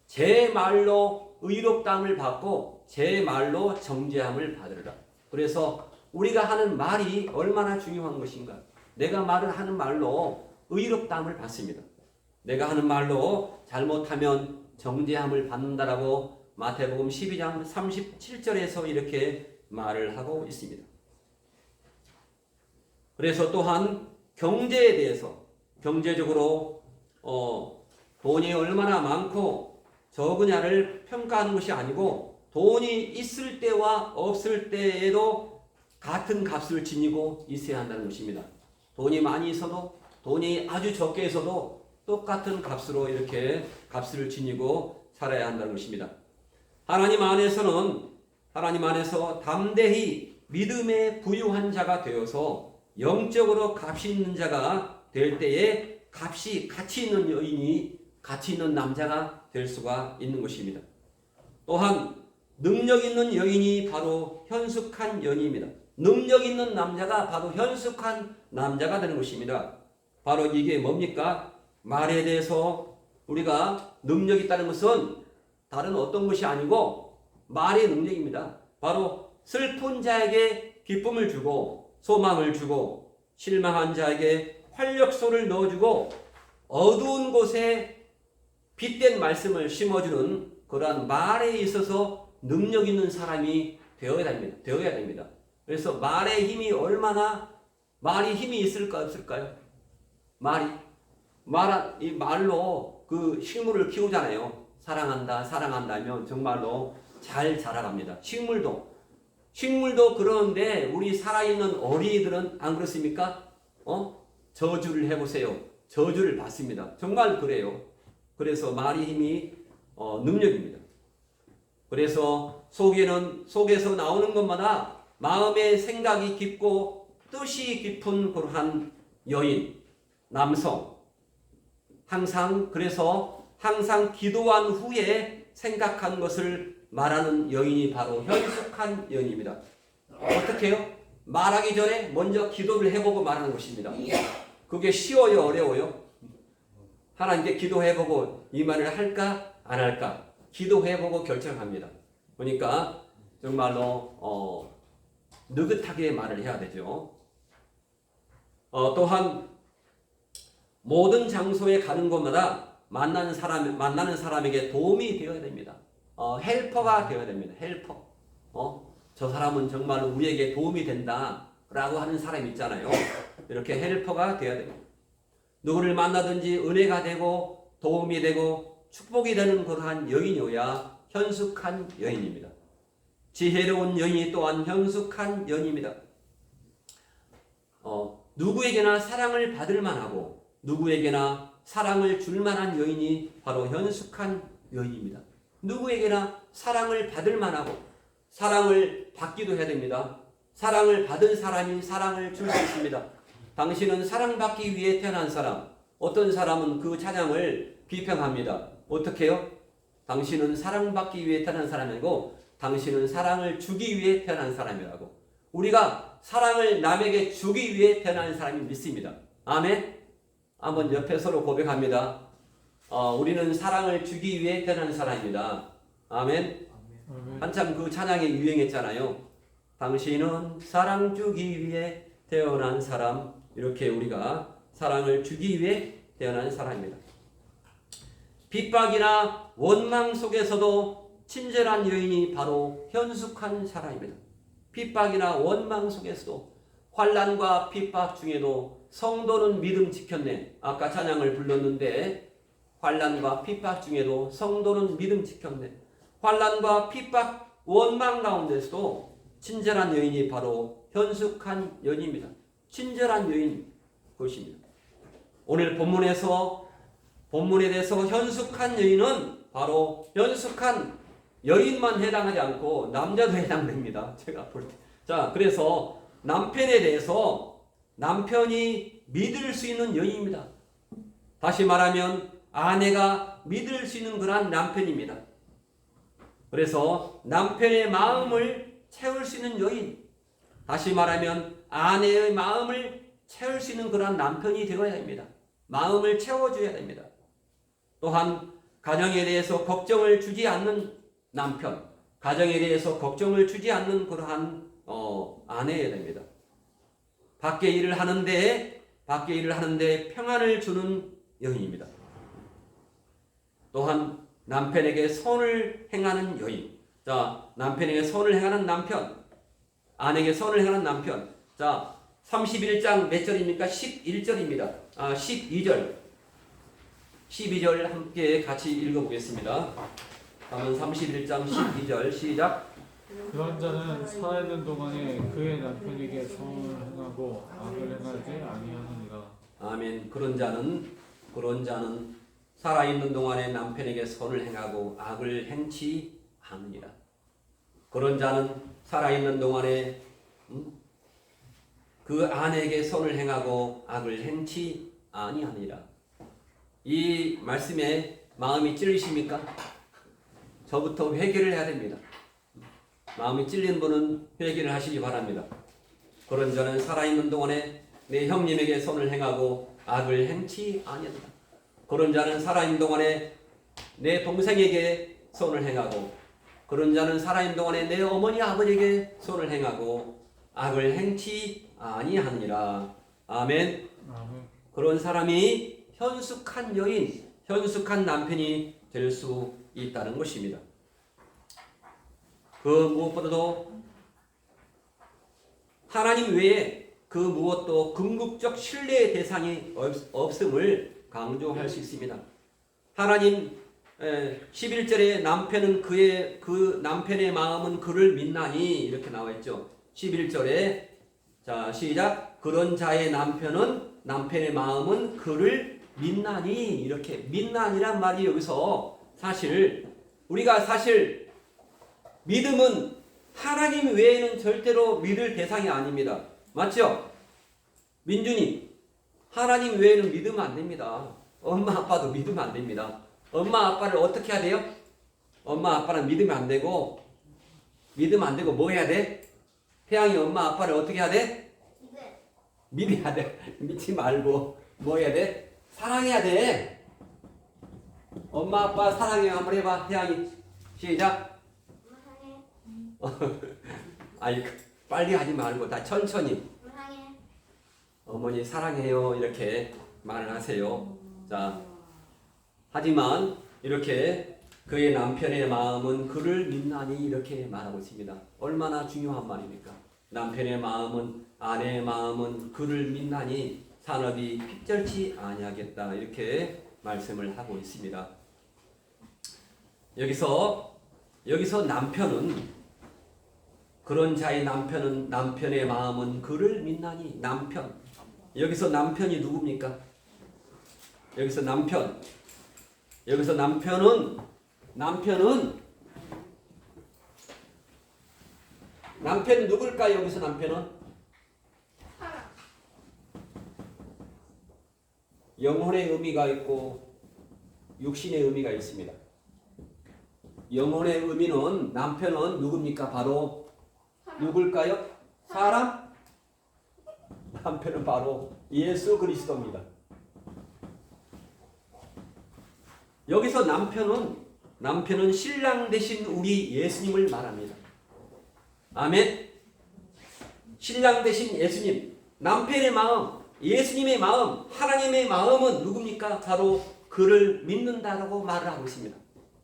제 말로 의롭다함을 받고 제 말로 정죄함을 받으리라. 그래서 우리가 하는 말이 얼마나 중요한 것인가. 내가 말을 하는 말로 의롭다함을 받습니다. 내가 하는 말로 잘못하면 정죄함을 받는다라고 마태복음 12장 37절에서 이렇게 말을 하고 있습니다. 그래서 또한 경제에 대해서 경제적으로 돈이 얼마나 많고 적으냐를 평가하는 것이 아니고 돈이 있을 때와 없을 때에도 같은 값을 지니고 있어야 한다는 것입니다. 돈이 많이 있어도 돈이 아주 적게 있어도 똑같은 값으로 이렇게 값을 지니고 살아야 한다는 것입니다. 하나님 안에서 담대히 믿음에 부유한 자가 되어서 영적으로 값이 있는 자가 될 때에 가치 있는 여인이 가치 있는 남자가 될 수가 있는 것입니다. 또한 능력 있는 여인이 바로 현숙한 여인입니다. 능력 있는 남자가 바로 현숙한 남자가 되는 것입니다. 바로 이게 뭡니까? 말에 대해서 우리가 능력 있다는 것은 다른 어떤 것이 아니고 말의 능력입니다. 바로 슬픈 자에게 기쁨을 주고 소망을 주고 실망한 자에게 활력소를 넣어주고 어두운 곳에 빛된 말씀을 심어주는 그러한 말에 있어서 능력 있는 사람이 되어야 됩니다. 그래서 말의 힘이 말이 힘이 있을까 없을까요? 이 말로 그 식물을 키우잖아요. 사랑한다 하면 정말로 잘 자라갑니다. 식물도 그러는데 우리 살아있는 어린이들은 안 그렇습니까? 저주를 해보세요. 저주를 받습니다. 정말 그래요. 그래서 말의 힘이 능력입니다. 그래서 속에서 나오는 것마다 마음의 생각이 깊고 뜻이 깊은 그러한 여인, 남성. 그래서 항상 기도한 후에 생각한 것을 말하는 여인이 바로 현숙한 여인입니다. 어떻게 해요? 말하기 전에 먼저 기도를 해보고 말하는 것입니다. 그게 쉬워요? 어려워요? 하나님께 기도해보고 이 말을 할까? 안 할까? 기도해보고 결정합니다. 그러니까 정말로 느긋하게 말을 해야 되죠. 또한 모든 장소에 가는 곳마다 만나는 사람에게 도움이 되어야 됩니다. 헬퍼가 되어야 됩니다. 헬퍼. 저 사람은 정말 우리에게 도움이 된다라고 하는 사람 있잖아요. 이렇게 헬퍼가 되어야 됩니다. 누구를 만나든지 은혜가 되고 도움이 되고 축복이 되는 그러한 여인이어야 현숙한 여인입니다. 지혜로운 여인이 또한 현숙한 여인입니다. 누구에게나 사랑을 받을 만하고 누구에게나 사랑을 줄 만한 여인이 바로 현숙한 여인입니다. 누구에게나 사랑을 받을 만하고 사랑을 받기도 해야 됩니다. 사랑을 받은 사람이 사랑을 줄 수 있습니다. 당신은 사랑받기 위해 태어난 사람. 어떤 사람은 그 찬양을 비평합니다. 어떻게 해요? 당신은 사랑받기 위해 태어난 사람이고 당신은 사랑을 주기 위해 태어난 사람이라고. 우리가 사랑을 남에게 주기 위해 태어난 사람이 믿습니다. 아멘? 한번 옆에 서로 고백합니다. 우리는 사랑을 주기 위해 태어난 사람입니다. 아멘? 한참 그 찬양이 유행했잖아요. 당신은 사랑 주기 위해 태어난 사람. 이렇게 우리가 사랑을 주기 위해 태어난 사람입니다. 핍박이나 원망 속에서도 친절한 여인이 바로 현숙한 사람입니다. 핍박이나 원망 속에서도 환난과 핍박 중에도 성도는 믿음 지켰네. 아까 찬양을 불렀는데 환난과 핍박 중에도 성도는 믿음 지켰네. 환난과 핍박, 원망 가운데서도 친절한 여인이 바로 현숙한 여인입니다. 친절한 여인 것입니다. 오늘 본문에 대해서 현숙한 여인은 바로 현숙한 여인만 해당하지 않고 남자도 해당됩니다. 제가 볼 때. 자, 그래서 남편에 대해서 남편이 믿을 수 있는 여인입니다. 다시 말하면 아내가 믿을 수 있는 그런 남편입니다. 그래서 남편의 마음을 채울 수 있는 여인. 다시 말하면 아내의 마음을 채울 수 있는 그런 남편이 되어야 됩니다. 마음을 채워줘야 됩니다. 또한 가정에 대해서 걱정을 주지 않는 남편, 가정에 대해서 걱정을 주지 않는 그러한 아내여야 됩니다. 밖에 일을 하는데 평안을 주는 여인입니다. 또한 남편에게 선을 행하는 여인. 자, 남편에게 선을 행하는 남편, 아내에게 선을 행하는 남편. 자, 31장 몇 절입니까? 11절입니다. 12절 함께 같이 읽어보겠습니다. 다음은 31장 12절 시작. 그런 자는 살아있는 동안에 그의 남편에게 선을 행하고 악을 행하지 아니하느니라. 아멘. 그런 자는 살아있는 동안에 남편에게 선을 행하고 악을 행치 않으니라. 그런 자는 살아있는 동안에 그 아내에게 선을 행하고 악을 행치 아니하니라. 이 말씀에 마음이 찔리십니까? 저부터 회개를 해야 됩니다. 마음이 찔린 분은 회개를 하시기 바랍니다. 그런 자는 살아있는 동안에 내 형님에게 선을 행하고 악을 행치 아니하니라. 그런 자는 살아있는 동안에 내 동생에게 선을 행하고, 그런 자는 살아있는 동안에 내 어머니 아버지에게 선을 행하고 악을 행치 아니하니라. 아멘. 그런 사람이 현숙한 여인, 현숙한 남편이 될 수 있다는 것입니다. 그 무엇보다도 하나님 외에 그 무엇도 궁극적 신뢰의 대상이 없음을 강조할 수 있습니다. 하나님 11절에 남편은 그 남편의 마음은 그를 믿나니 이렇게 나와 있죠. 11절에 자 시작. 그런 자의 남편의 마음은 그를 믿나니. 이렇게 믿나니란 말이 여기서 우리가 사실 믿음은 하나님 외에는 절대로 믿을 대상이 아닙니다. 맞죠? 민준이, 하나님 외에는 믿으면 안 됩니다. 엄마 아빠도 믿으면 안 됩니다. 엄마 아빠를 어떻게 해야 돼요? 엄마 아빠는 믿으면 안 되고 뭐 해야 돼? 태양이 엄마 아빠를 어떻게 해야 돼? 믿어야 돼. 믿지 말고 뭐 해야 돼? 사랑해야 돼. 엄마 아빠 사랑해 한번 해봐. 태양이 시작. 아니 빨리 하지 말고 다 천천히. 어머니 사랑해요 이렇게 말을 하세요. 자, 하지만 이렇게 그의 남편의 마음은 그를 믿나니 이렇게 말하고 있습니다. 얼마나 중요한 말입니까? 남편의 마음은, 아내의 마음은 그를 믿나니 산업이 핍절치 아니하겠다 이렇게 말씀을 하고 있습니다. 여기서 남편은, 그런 자의 남편은, 남편의 마음은 그를 믿나니, 남편, 여기서 남편이 누굽니까? 여기서 남편은 누굴까요? 여기서 남편은 영혼의 의미가 있고 육신의 의미가 있습니다. 영혼의 의미는, 남편은 누굽니까? 바로 누굴까요? 사람? 남편은 바로 예수 그리스도입니다. 여기서 남편은 신랑 되신 우리 예수님을 말합니다. 아멘. 신랑 되신 예수님, 남편의 마음, 예수님의 마음, 하나님의 마음은 누굽니까? 바로 그를 믿는다라고 말을 하고 있습니다.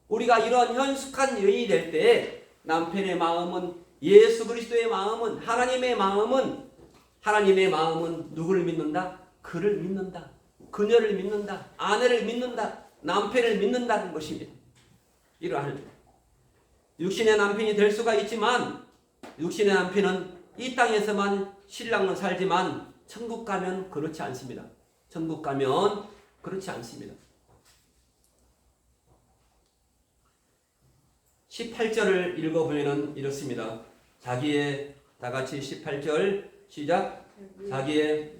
우리가 이런 현숙한 여인이 될 때 남편의 마음은, 예수 그리스도의 마음은, 하나님의 마음은 누구를 믿는다? 그를 믿는다. 그녀를 믿는다. 아내를 믿는다. 남편을 믿는다는 것입니다. 이러한 육신의 남편이 될 수가 있지만, 육신의 남편은 이 땅에서만 신랑은 살지만 천국 가면 그렇지 않습니다. 천국 가면 그렇지 않습니다. 18절을 읽어보면 이렇습니다. 자기의, 다 같이 18절 시작. 자기의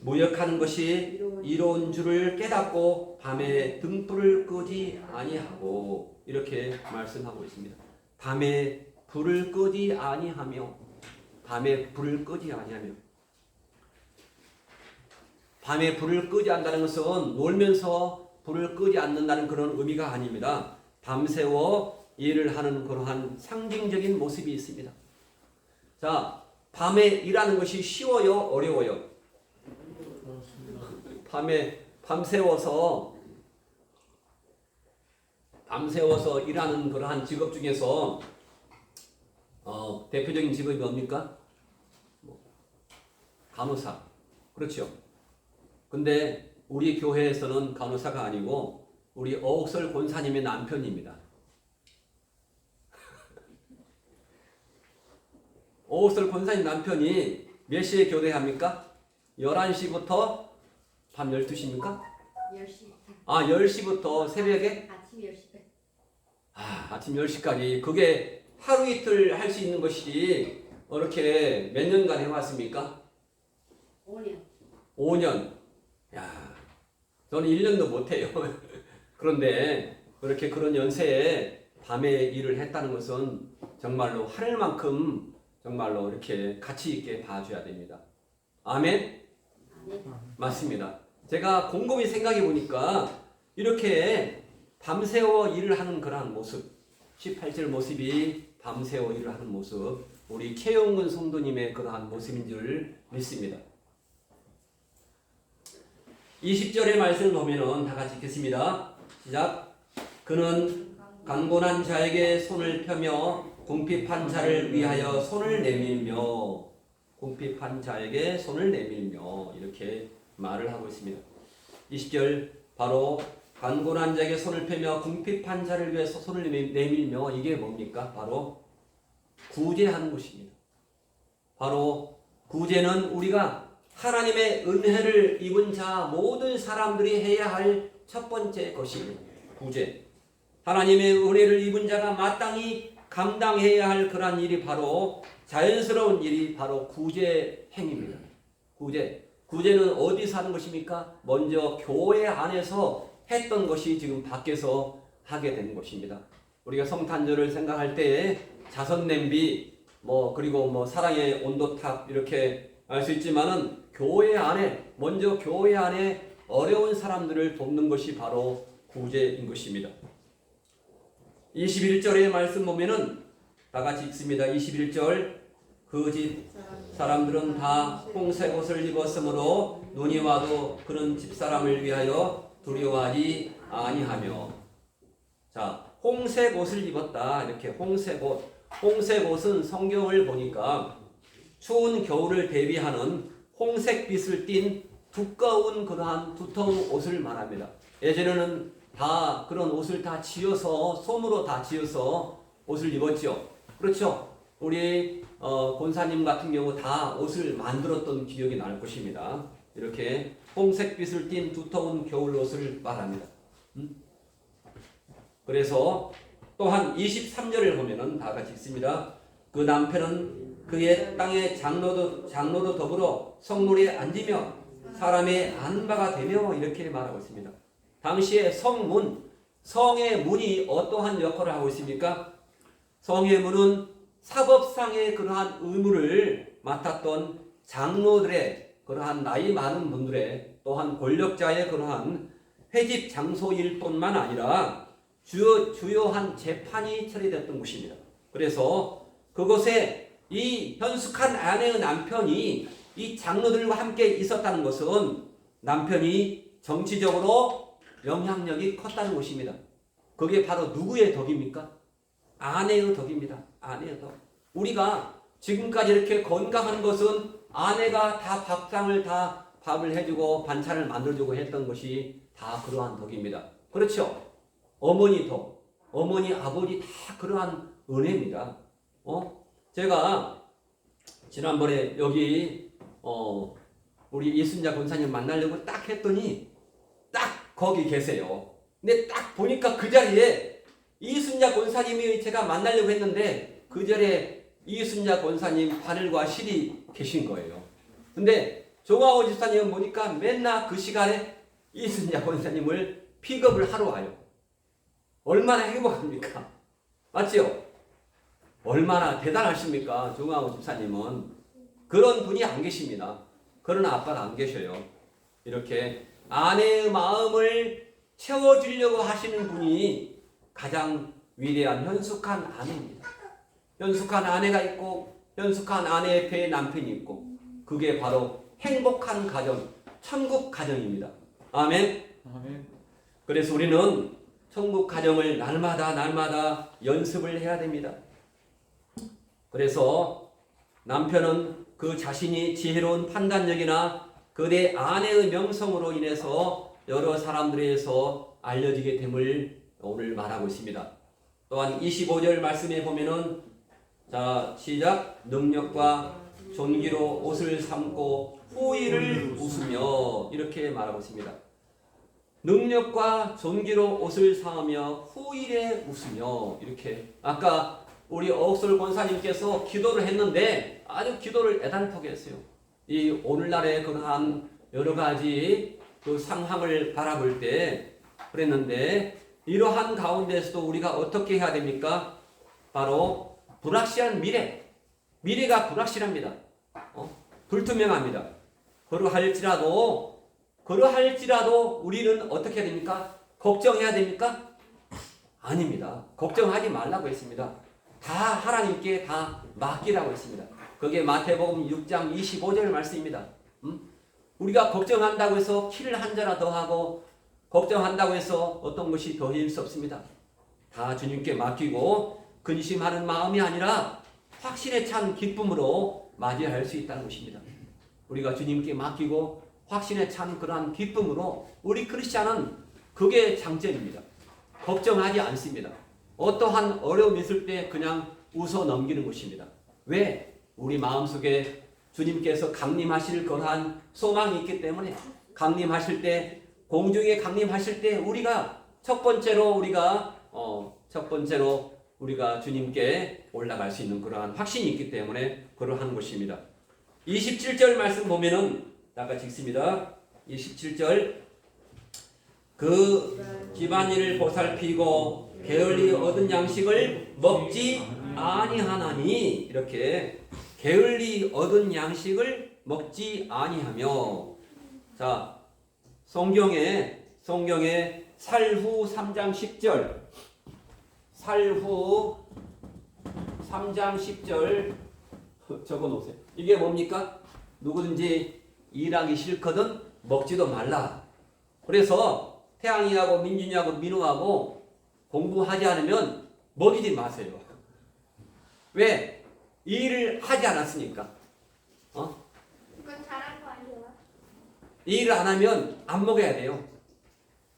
모욕하는 것이 이로운 줄을 깨닫고 밤에 등불을 끄지 아니하고 이렇게 말씀하고 있습니다. 밤에 불을 끄지 아니하며, 밤에 불을 끄지 아니하며. 밤에 불을 끄지 않는다는 것은 놀면서 불을 끄지 않는다는 그런 의미가 아닙니다. 밤새워 일을 하는 그러한 상징적인 모습이 있습니다. 자, 밤에 일하는 것이 쉬워요? 어려워요? 밤에 밤새워서 일하는 그러한 직업 중에서 대표적인 직업이 뭡니까? 간호사. 그렇죠. 근데 우리 교회에서는 간호사가 아니고 우리 어옥설 권사님의 남편입니다. 어옥설 권사님 남편이 몇 시에 교대합니까? 11시부터 밤 12시입니까? 10시. 아, 10시부터 새벽에? 아침 10시. 아침 10시까지. 그게 하루 이틀 할 수 있는 것이지 이렇게 몇 년간 해왔습니까? 5년. 5년. 야, 저는 1년도 못해요. 그런데 그렇게 그런 연세에 밤에 일을 했다는 것은 정말로 하늘만큼 정말로 이렇게 가치 있게 봐줘야 됩니다. 아멘? 맞습니다. 제가 곰곰이 생각해 보니까 이렇게 밤새워 일을 하는 그러한 모습, 18절 모습이 밤새워 일을 하는 모습, 우리 최용근 성도님의 그러한 모습인 줄 믿습니다. 20절의 말씀을 보면은 다 같이 읽겠습니다. 시작. 그는 강곤한 자에게 손을 펴며 궁핍한 자를 위하여 손을 내밀며, 궁핍한 자에게 손을 내밀며 이렇게 말을 하고 있습니다. 20절 바로 강곤한 자에게 손을 펴며 궁핍한 자를 위해서 손을 내밀며, 이게 뭡니까? 바로 구제하는 것입니다. 바로 구제는 우리가 하나님의 은혜를 입은 자 모든 사람들이 해야 할 첫 번째 것입니다. 구제. 하나님의 은혜를 입은 자가 마땅히 감당해야 할 그러한 일이 바로 자연스러운 일이 바로 구제 행위입니다. 구제는 어디서 하는 것입니까? 먼저 교회 안에서 했던 것이 지금 밖에서 하게 되는 것입니다. 우리가 성탄절을 생각할 때에 자선 냄비 그리고 사랑의 온도탑 이렇게 알 수 있지만은 먼저 교회 안에 어려운 사람들을 돕는 것이 바로 구제인 것입니다. 21절의 말씀 보면은 다 같이 읽습니다. 21절 그 집 사람들은 다 홍색 옷을 입었으므로 눈이 와도 그런 집사람을 위하여 두려워하지 아니하며. 자, 홍색 옷을 입었다. 이렇게 홍색 옷은 성경을 보니까 추운 겨울을 대비하는 홍색빛을 띤 두꺼운 그러한 두터운 옷을 말합니다. 예전에는 다 그런 옷을 다 지어서 솜으로 다 지어서 옷을 입었죠. 그렇죠? 우리 권사님 같은 경우 다 옷을 만들었던 기억이 날 것입니다. 이렇게 홍색빛을 띤 두터운 겨울 옷을 말합니다. 그래서 또한 23절을 보면은 다 같이 읽습니다. 그 남편은 그의 땅의 장로도 더불어 성문에 앉으며 사람의 안바가 되며 이렇게 말하고 있습니다. 당시에 성의 문이 어떠한 역할을 하고 있습니까? 성의 문은 사법상의 그러한 의무를 맡았던 장로들의 그러한 나이 많은 분들의 또한 권력자의 그러한 회집 장소일 뿐만 아니라 주요한 재판이 처리됐던 곳입니다. 그래서 그곳에 이 현숙한 아내의 남편이 이 장로들과 함께 있었다는 것은 남편이 정치적으로 영향력이 컸다는 것입니다. 그게 바로 누구의 덕입니까? 아내의 덕입니다. 아내의 덕. 우리가 지금까지 이렇게 건강한 것은 아내가 다 밥을 해주고 반찬을 만들어주고 했던 것이 다 그러한 덕입니다. 그렇죠? 어머니 덕, 어머니 아버지 다 그러한 은혜입니다. 제가 지난번에 여기 우리 이순자 권사님 만나려고 딱 했더니 딱 거기 계세요. 근데 딱 보니까 그 자리에 이순자 권사님이 제가 만나려고 했는데 그 자리에 이순자 권사님 바늘과 실이 계신 거예요. 근데 종하고 집사님은 보니까 맨날 그 시간에 이순자 권사님을 픽업을 하러 와요. 얼마나 행복합니까? 맞죠? 얼마나 대단하십니까? 종하고 집사님은. 그런 분이 안 계십니다. 그런 아빠가 안 계셔요. 이렇게 아내의 마음을 채워주려고 하시는 분이 가장 위대한 현숙한 아내입니다. 현숙한 아내가 있고 현숙한 아내 옆에 남편이 있고 그게 바로 행복한 가정, 천국 가정입니다. 아멘. 아멘. 그래서 우리는 천국 가정을 날마다 연습을 해야 됩니다. 그래서 남편은 그 자신이 지혜로운 판단력이나 그의 아내의 명성으로 인해서 여러 사람들에서 알려지게 됨을 오늘 말하고 있습니다. 또한 25절 말씀에 보면은 자 시작 능력과 존귀로 옷을 삼고 후일을 웃으며 이렇게 말하고 있습니다. 능력과 존귀로 옷을 삼으며 후일에 웃으며 이렇게 아까 우리 어옥솔 권사님께서 기도를 했는데 아주 기도를 애단하게 했어요. 이 오늘날의 그러한 여러 가지 그 상황을 바라볼 때 그랬는데 이러한 가운데서도 우리가 어떻게 해야 됩니까? 바로 불확실한 미래가 불확실합니다. 불투명합니다. 그러할지라도 우리는 어떻게 해야 됩니까? 걱정해야 됩니까? 아닙니다. 걱정하지 말라고 했습니다. 다 하나님께 다 맡기라고 했습니다. 그게 마태복음 6장 25절 말씀입니다. 우리가 걱정한다고 해서 키를 한 자나 더 하고 걱정한다고 해서 어떤 것이 더해질 수 없습니다. 다 주님께 맡기고 근심하는 마음이 아니라 확신에 찬 기쁨으로 맞이할 수 있다는 것입니다. 우리가 주님께 맡기고 확신에 찬 그러한 기쁨으로 우리 크리스찬은 그게 장점입니다. 걱정하지 않습니다. 어떠한 어려움이 있을 때 그냥 웃어 넘기는 것입니다. 왜? 우리 마음속에 주님께서 강림하실 그러한 소망이 있기 때문에 강림하실 때 공중에 강림하실 때 우리가 첫 번째로 우리가 주님께 올라갈 수 있는 그러한 확신이 있기 때문에 그러한 것입니다. 27절 말씀 보면은 아까 읽습니다. 27절 그 집안일을 보살피고 게을리 얻은 양식을 먹지 아니하나니 이렇게 게을리 얻은 양식을 먹지 아니하며 자 성경에 살후 3장 10절 살후 3장 10절 적어 놓으세요. 이게 뭡니까? 누구든지 일하기 싫거든 먹지도 말라. 그래서 태양이하고 민준이하고 민우하고 공부하지 않으면 먹이지 마세요. 왜? 일을 하지 않았으니까. 그건 잘한 거 아니에요? 일을 안 하면 안 먹어야 돼요.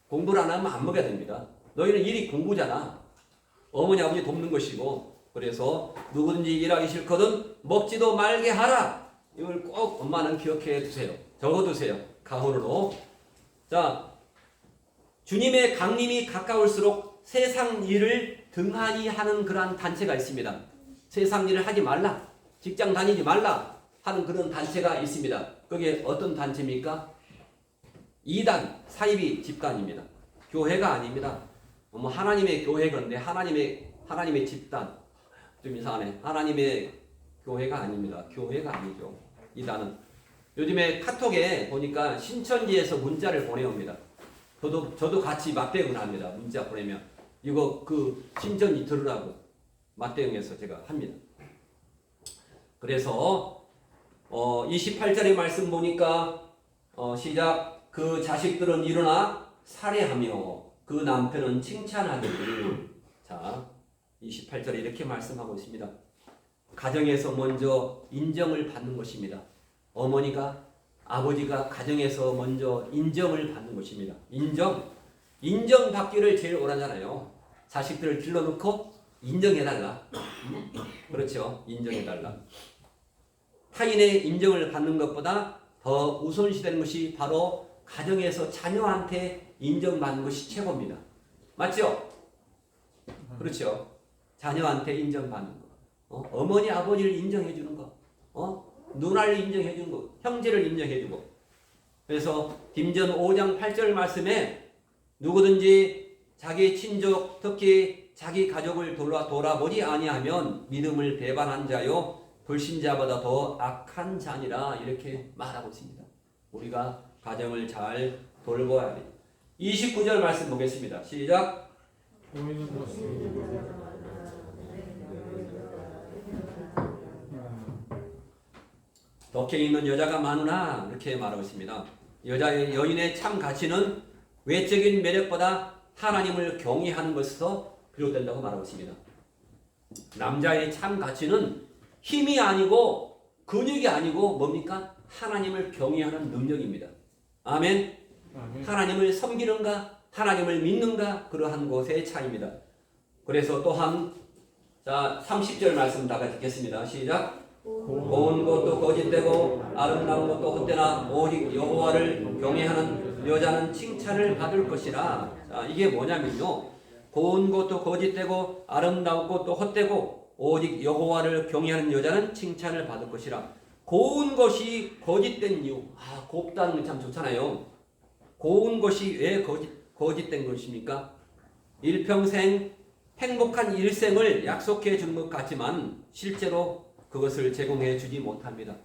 공부를 안 하면 안 먹어야 됩니다. 너희는 일이 공부잖아. 어머니 아버지 돕는 것이고. 그래서 누구든지 일하기 싫거든 먹지도 말게 하라. 이걸 꼭 엄마는 기억해 두세요. 적어두세요. 가훈으로. 자, 주님의 강림이 가까울수록 세상 일을 등한히 하는 그러한 단체가 있습니다. 세상 일을 하지 말라, 직장 다니지 말라 하는 그런 단체가 있습니다. 그게 어떤 단체입니까? 이단, 사이비 집단입니다. 교회가 아닙니다. 뭐 하나님의 교회 그런데 하나님의 집단 좀 이상하네. 하나님의 교회가 아닙니다. 교회가 아니죠. 이단은 요즘에 카톡에 보니까 신천지에서 문자를 보내옵니다. 저도 같이 맞대응을 합니다. 문자 보내면 이거 그 신천지 들으라고 맞대응해서 제가 합니다. 그래서 28절의 말씀 보니까 시작 그 자식들은 일어나 살해하며 그 남편은 칭찬하기를 자 28절에 이렇게 말씀하고 있습니다. 가정에서 먼저 인정을 받는 것입니다. 어머니가 아버지가 가정에서 먼저 인정을 받는 것입니다. 인정받기를 제일 원하잖아요. 자식들을 길러놓고 인정해달라. 그렇죠. 인정해달라. 타인의 인정을 받는 것보다 더 우선시되는 것이 바로 가정에서 자녀한테 인정받는 것이 최고입니다. 맞죠? 그렇죠. 자녀한테 인정받는 거. 어머니 아버지를 인정해주는 거. 누나를 인정해주는 거. 형제를 인정해주고. 그래서 딤전 5장 8절 말씀에 누구든지 자기 친족 특히 자기 가족을 돌아보지 아니하면 믿음을 배반한 자요 불신자보다 더 악한 자니라 이렇게 말하고 있습니다. 우리가 가정을 잘 돌보아야 돼요. 29절 말씀 보겠습니다. 시작. 보이는 것이 덕해 있는 여자가 많으나 이렇게 말하고 있습니다. 여인의 참 가치는 외적인 매력보다 하나님을 경외하는 것에서 비롯된다고 말하고 있습니다. 남자의 참 가치는 힘이 아니고 근육이 아니고 뭡니까? 하나님을 경외하는 능력입니다. 아멘. 하나님을 섬기는가 하나님을 믿는가 그러한 것의 차이입니다. 그래서 또한 자 30절 말씀 다 같이 읽겠습니다. 시작. 고운 것도 거짓되고 아름다운 것도 헛되나 오직 여호와를 경외하는 여자는 칭찬을 받을 것이라. 자, 이게 뭐냐면요. 고운 것도 거짓되고 아름다운 것도 헛되고 오직 여호와를 경외하는 여자는 칭찬을 받을 것이라. 고운 것이 거짓된 이유. 곱다는 건 참 좋잖아요. 고운 것이 왜 거짓된 것입니까? 일평생 행복한 일생을 약속해 주는 것 같지만 실제로 그것을 제공해 주지 못합니다.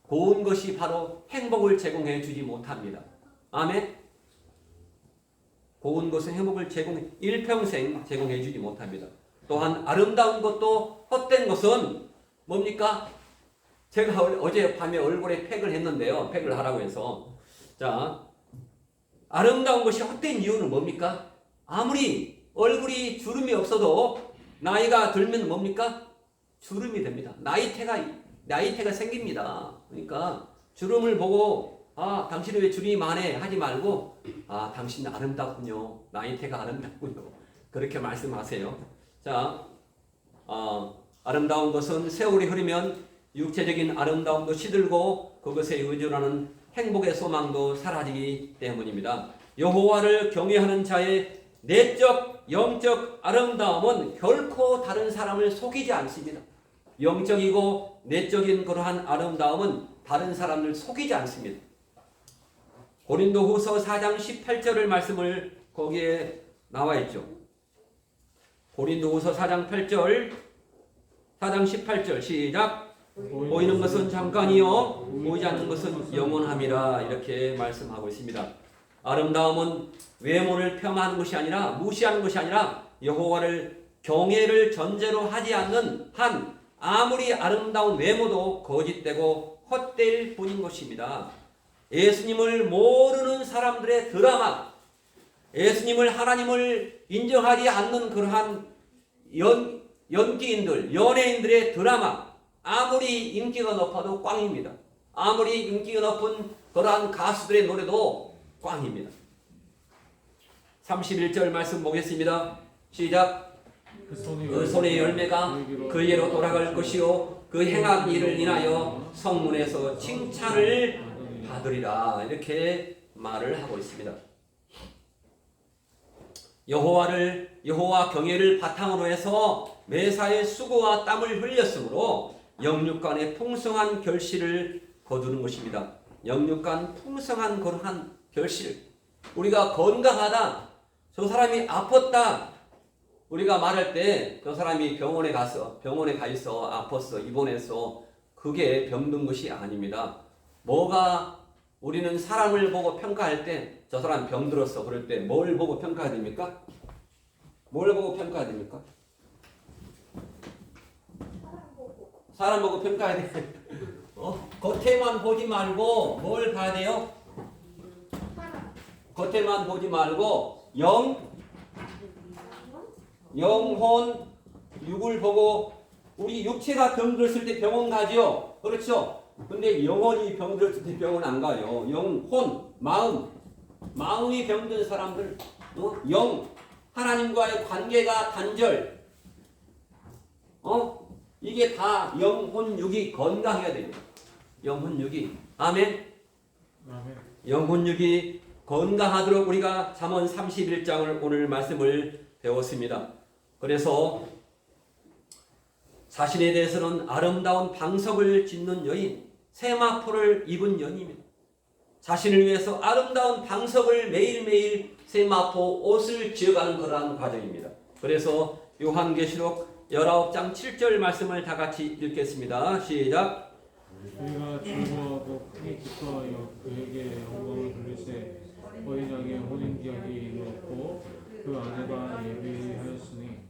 고운 것이 바로 행복을 제공해 주지 못합니다. 아멘. 고운 것은 행복을 일평생 제공해 주지 못합니다. 또한 아름다운 것도 헛된 것은 뭡니까? 제가 어제 밤에 얼굴에 팩을 했는데요. 팩을 하라고 해서 자 아름다운 것이 헛된 이유는 뭡니까? 아무리 얼굴이 주름이 없어도 나이가 들면 뭡니까? 주름이 됩니다. 나이테가 생깁니다. 그러니까 주름을 보고 당신은 왜 주름이 많네 하지 말고 당신 아름답군요. 나이테가 아름답군요. 그렇게 말씀하세요. 자, 아름다운 것은 세월이 흐르면 육체적인 아름다움도 시들고 그것에 의존하는 행복의 소망도 사라지기 때문입니다. 여호와를 경외하는 자의 내적, 영적 아름다움은 결코 다른 사람을 속이지 않습니다. 영적이고 내적인 그러한 아름다움은 다른 사람을 속이지 않습니다. 고린도후서 4장 18절의 말씀을 거기에 나와 있죠. 고린도후서 4장 18절 시작. 보이는 것은 잠깐이요 보이지 않는 것은 영원함이라 이렇게 말씀하고 있습니다. 아름다움은 외모를 폄하하는 것이 아니라 무시하는 것이 아니라 여호와를 경외를 전제로 하지 않는 한 아무리 아름다운 외모도 거짓되고 헛될 뿐인 것입니다. 예수님을 모르는 사람들의 드라마, 예수님을 하나님을 인정하지 않는 그러한 연기인들, 연예인들의 드라마, 아무리 인기가 높아도 꽝입니다. 아무리 인기가 높은 그러한 가수들의 노래도 꽝입니다. 31절 말씀 보겠습니다. 시작. 그 손의 열매가 그에게로 돌아갈 것이요 그 행한 일을 인하여 성문에서 칭찬을 받으리라 이렇게 말을 하고 있습니다. 여호와 경외를 바탕으로 해서 매사에 수고와 땀을 흘렸으므로 영육간의 풍성한 결실을 거두는 것입니다. 영육간 풍성한 그러한 결실. 우리가 건강하다, 저 사람이 아팠다, 우리가 말할 때 저 사람이 병원에 가 있어, 아팠어, 입원했어, 그게 병든 것이 아닙니다. 우리는 사람을 보고 평가할 때 저 사람 병들었어 그럴 때 뭘 보고 평가해야 됩니까? 뭘 보고 평가해야 됩니까? 사람 보고 평가해야 돼. 겉에만 보지 말고 뭘 봐야 돼요? 겉에만 보지 말고 영혼, 육을 보고. 우리 육체가 병들었을 때 병원 가죠. 그렇죠? 근데 영혼이 병들었을 때 병원 안 가요. 영혼, 마음이 병든 사람들, 하나님과의 관계가 단절, 이게 다 영혼, 육이 건강해야 됩니다. 영혼, 육이. 아멘. 영혼, 육이 건강하도록 우리가 잠언 31장을 오늘 말씀을 배웠습니다. 그래서 자신에 대해서는 아름다운 방석을 짓는 여인, 세마포를 입은 여인입니다. 자신을 위해서 아름다운 방석을 매일매일 세마포 옷을 지어가는 그러한 과정입니다. 그래서 요한계시록 19장 7절 말씀을 다 같이 읽겠습니다. 시작. 저희가 즐거워하고 크게 기뻐하여 그에게 영광을 돌리세. 어린양의 혼인기약이 이르렀고 그 아내가 예비하였으니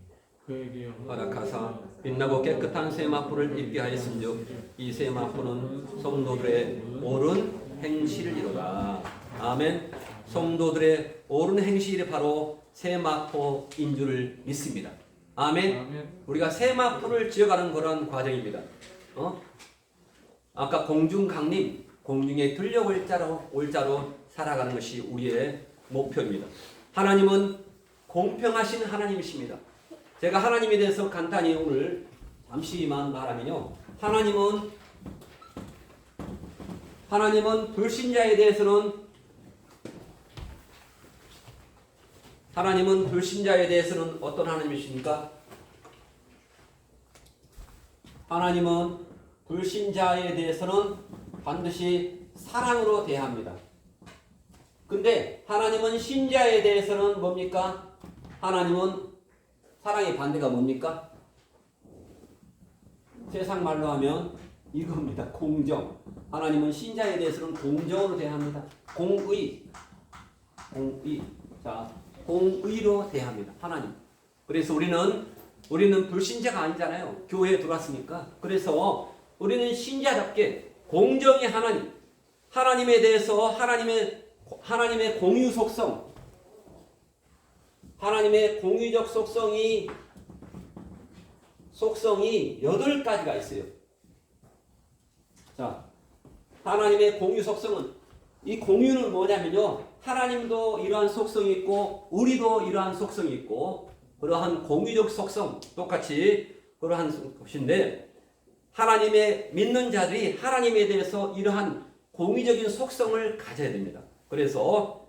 그에게 허락하사 빛나고 깨끗한 세마포를 입게 하였은즉 이 세마포는 성도들의 옳은 행실이로다. 아멘. 성도들의 옳은 행실이 바로 세마포인 줄을 믿습니다. 아멘. 우리가 세마포를 지어가는 그런 과정입니다. 아까 공중강림, 공중에 들려 올자로 살아가는 것이 우리의 목표입니다. 하나님은 공평하신 하나님이십니다. 제가 하나님에 대해서 간단히 오늘 잠시만 말하면요. 하나님은 불신자에 대해서는 어떤 하나님이십니까? 하나님은 불신자에 대해서는 반드시 사랑으로 대합니다. 근데 하나님은 신자에 대해서는 뭡니까? 하나님은 사랑의 반대가 뭡니까? 세상 말로 하면 이겁니다. 공정. 하나님은 신자에 대해서는 공정으로 대합니다. 공의. 자, 공의로 대합니다. 하나님. 그래서 우리는 불신자가 아니잖아요. 교회에 들어왔으니까. 그래서 우리는 신자답게 공정의 하나님에 대해서 하나님의 공유 속성, 하나님의 공유적 속성이 8가지가 있어요. 자, 하나님의 공유 속성은, 이 공유는 뭐냐면요, 하나님도 이러한 속성이 있고 우리도 이러한 속성이 있고, 그러한 공유적 속성 똑같이 그러한 것인데, 하나님의 믿는 자들이 하나님에 대해서 이러한 공유적인 속성을 가져야 됩니다. 그래서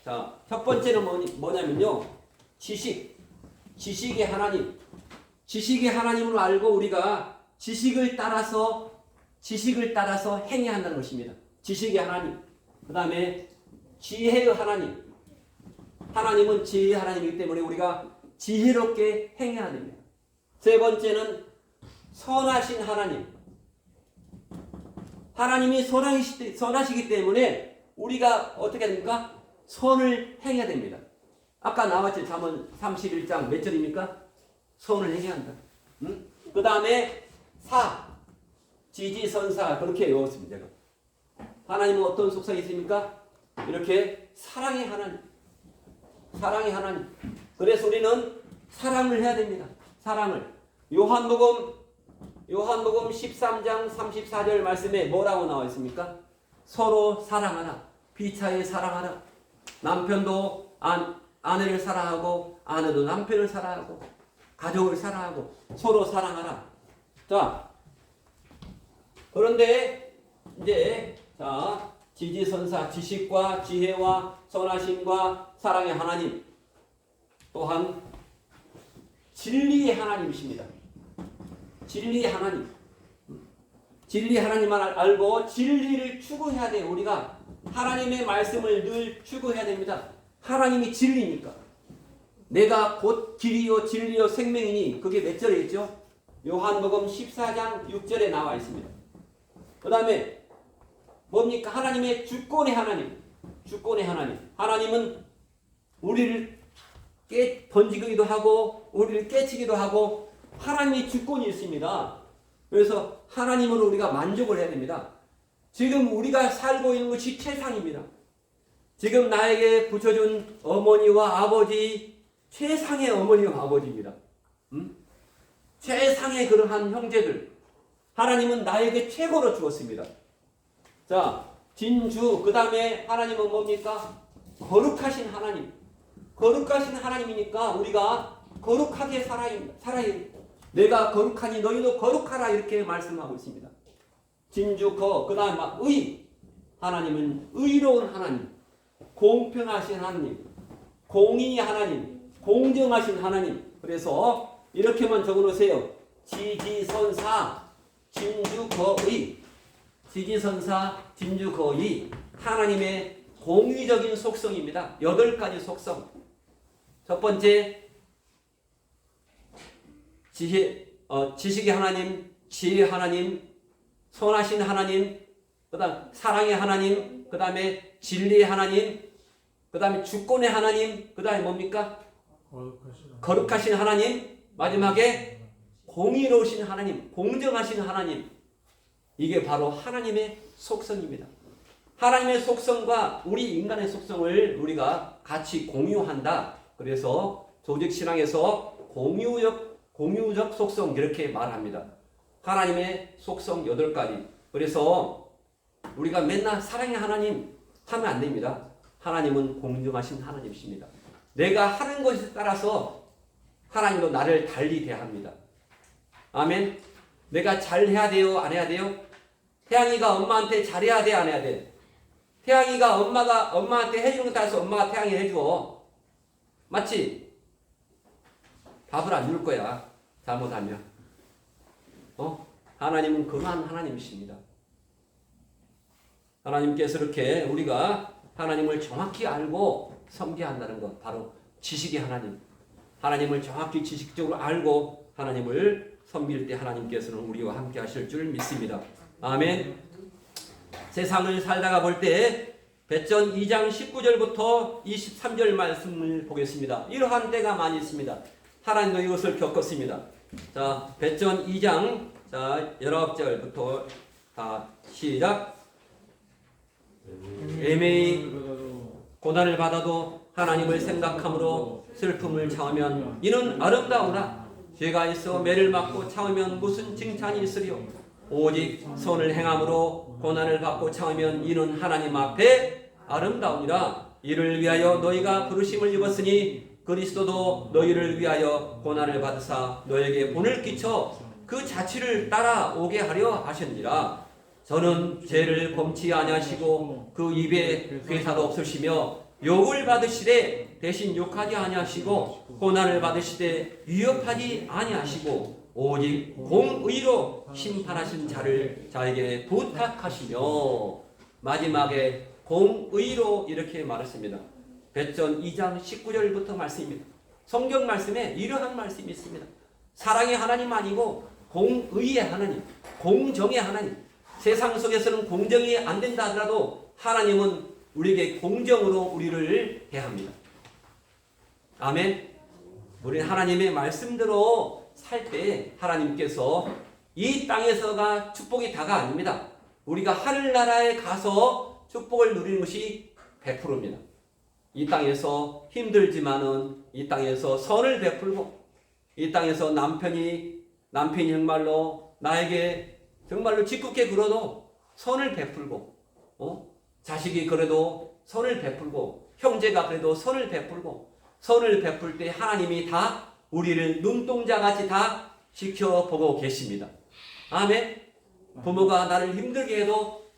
자, 첫 번째는 뭐냐면요. 지식의 하나님. 지식의 하나님을 알고 우리가 지식을 따라서 행해야 한다는 것입니다. 지식의 하나님. 그 다음에 지혜의 하나님. 하나님은 지혜의 하나님이기 때문에 우리가 지혜롭게 행해야 됩니다. 세 번째는 선하신 하나님. 하나님이 선하시기 때문에 우리가 어떻게 됩니까? 선을 행해야 됩니다. 아까 나왔죠. 잠언 31장 몇 절입니까? 선을 행해야 한다. 응? 그 다음에 지지선사 그렇게 외웠습니다. 제가. 하나님은 어떤 속성이 있습니까? 이렇게 사랑의 하나님. 그래서 우리는 사랑을 해야 됩니다. 사랑을. 요한복음 13장 34절 말씀에 뭐라고 나와 있습니까? 서로 사랑하라. 피차에 사랑하라. 남편도 아내를 사랑하고 아내도 남편을 사랑하고 가족을 사랑하고 서로 사랑하라. 자, 그런데 이제 지지선사 지식과 지혜와 선하심과 사랑의 하나님 또한 진리의 하나님이십니다. 진리의 하나님. 진리의 하나님만 알고 진리를 추구해야 돼요. 우리가 하나님의 말씀을 늘 추구해야 됩니다. 하나님이 진리니까. 내가 곧 길이요 진리요 생명이니 그게 몇 절에 있죠? 요한복음 14장 6절에 나와 있습니다. 그 다음에 뭡니까? 하나님의 주권의 하나님. 주권의 하나님. 하나님은 우리를 던지기도 하고 우리를 깨치기도 하고 하나님의 주권이 있습니다. 그래서 하나님으로 우리가 만족을 해야 됩니다. 지금 우리가 살고 있는 것이 최상입니다. 지금 나에게 붙여준 어머니와 아버지 최상의 어머니와 아버지입니다. 최상의 그러한 형제들 하나님은 나에게 최고로 주었습니다. 자, 진주 그 다음에 하나님은 뭡니까? 거룩하신 하나님. 거룩하신 하나님이니까 우리가 거룩하게 살아야 내가 거룩하니 너희도 거룩하라 이렇게 말씀하고 있습니다. 진주 그 다음에 의. 하나님은 의로운 하나님. 공평하신 하나님. 공의 하나님. 공정하신 하나님. 그래서 이렇게만 적어놓으세요. 지지선사 진주거의. 지지선사 진주거의. 하나님의 공의적인 속성입니다. 8가지 속성. 첫 번째 지식의 하나님, 지혜의 하나님, 선하신 하나님, 그 다음 사랑의 하나님, 그 다음에 진리의 하나님, 그 다음에 주권의 하나님, 그 다음에 뭡니까? 거룩하신 하나님, 마지막에 공의로우신 하나님, 공정하신 하나님. 이게 바로 하나님의 속성입니다. 하나님의 속성과 우리 인간의 속성을 우리가 같이 공유한다. 그래서 조직신앙에서 공유적 속성 이렇게 말합니다. 하나님의 속성 8가지. 그래서 우리가 맨날 사랑의 하나님 하면 안 됩니다. 하나님은 공정하신 하나님이십니다. 내가 하는 것에 따라서 하나님도 나를 달리 대합니다. 아멘. 내가 잘해야 돼요? 안 해야 돼요? 태양이가 엄마한테 잘해야 돼? 안 해야 돼? 태양이가 엄마한테 해주는 것 따라서 엄마가 태양이 해줘. 맞지? 밥을 안 줄 거야. 잘못하면. 하나님은 그러한 하나님이십니다. 하나님께서 이렇게 우리가 하나님을 정확히 알고 섬겨야 한다는 것. 바로 지식의 하나님. 하나님을 정확히 지식적으로 알고 하나님을 섬길 때 하나님께서는 우리와 함께 하실 줄 믿습니다. 아멘. 세상을 살다가 볼 때 배전 2장 19절부터 23절 말씀을 보겠습니다. 이러한 때가 많이 있습니다. 하나님도 이것을 겪었습니다. 자, 배전 2장 19절부터 시작. 애매히 고난을 받아도 하나님을 생각함으로 슬픔을 참으면 이는 아름다우나 죄가 있어 매를 맞고 참으면 무슨 칭찬이 있으리요. 오직 선을 행함으로 고난을 받고 참으면 이는 하나님 앞에 아름다우니라. 이를 위하여 너희가 부르심을 입었으니 그리스도도 너희를 위하여 고난을 받으사 너에게 본을 끼쳐 그 자취를 따라오게 하려 하셨니라. 저는 죄를 범치 아니하시고 그 입에 괴사도 없으시며 욕을 받으시되 대신 욕하지 아니하시고 고난을 받으시되 위협하지 아니하시고 오직 공의로 심판하신 자를 자에게 부탁하시며 마지막에 공의로 이렇게 말했습니다. 베전 2장 19절부터 말씀입니다. 성경 말씀에 이러한 말씀이 있습니다. 사랑의 하나님 아니고 공의의 하나님, 공정의 하나님. 세상 속에서는 공정이 안 된다 하더라도 하나님은 우리에게 공정으로 우리를 대합니다. 아멘. 우리는 하나님의 말씀대로 살 때 하나님께서 이 땅에서가 축복이 다가 아닙니다. 우리가 하늘나라에 가서 축복을 누리는 것이 100%입니다. 이 땅에서 힘들지만은 이 땅에서 선을 베풀고 이 땅에서 남편이 정말로 나에게 정말로 짓궂게 굴어도 선을 베풀고 자식이 그래도 선을 베풀고 형제가 그래도 선을 베풀고 선을 베풀 때 하나님이 다 우리를 눈동자같이 다 지켜보고 계십니다. 아멘. 부모가 나를 힘들게 해도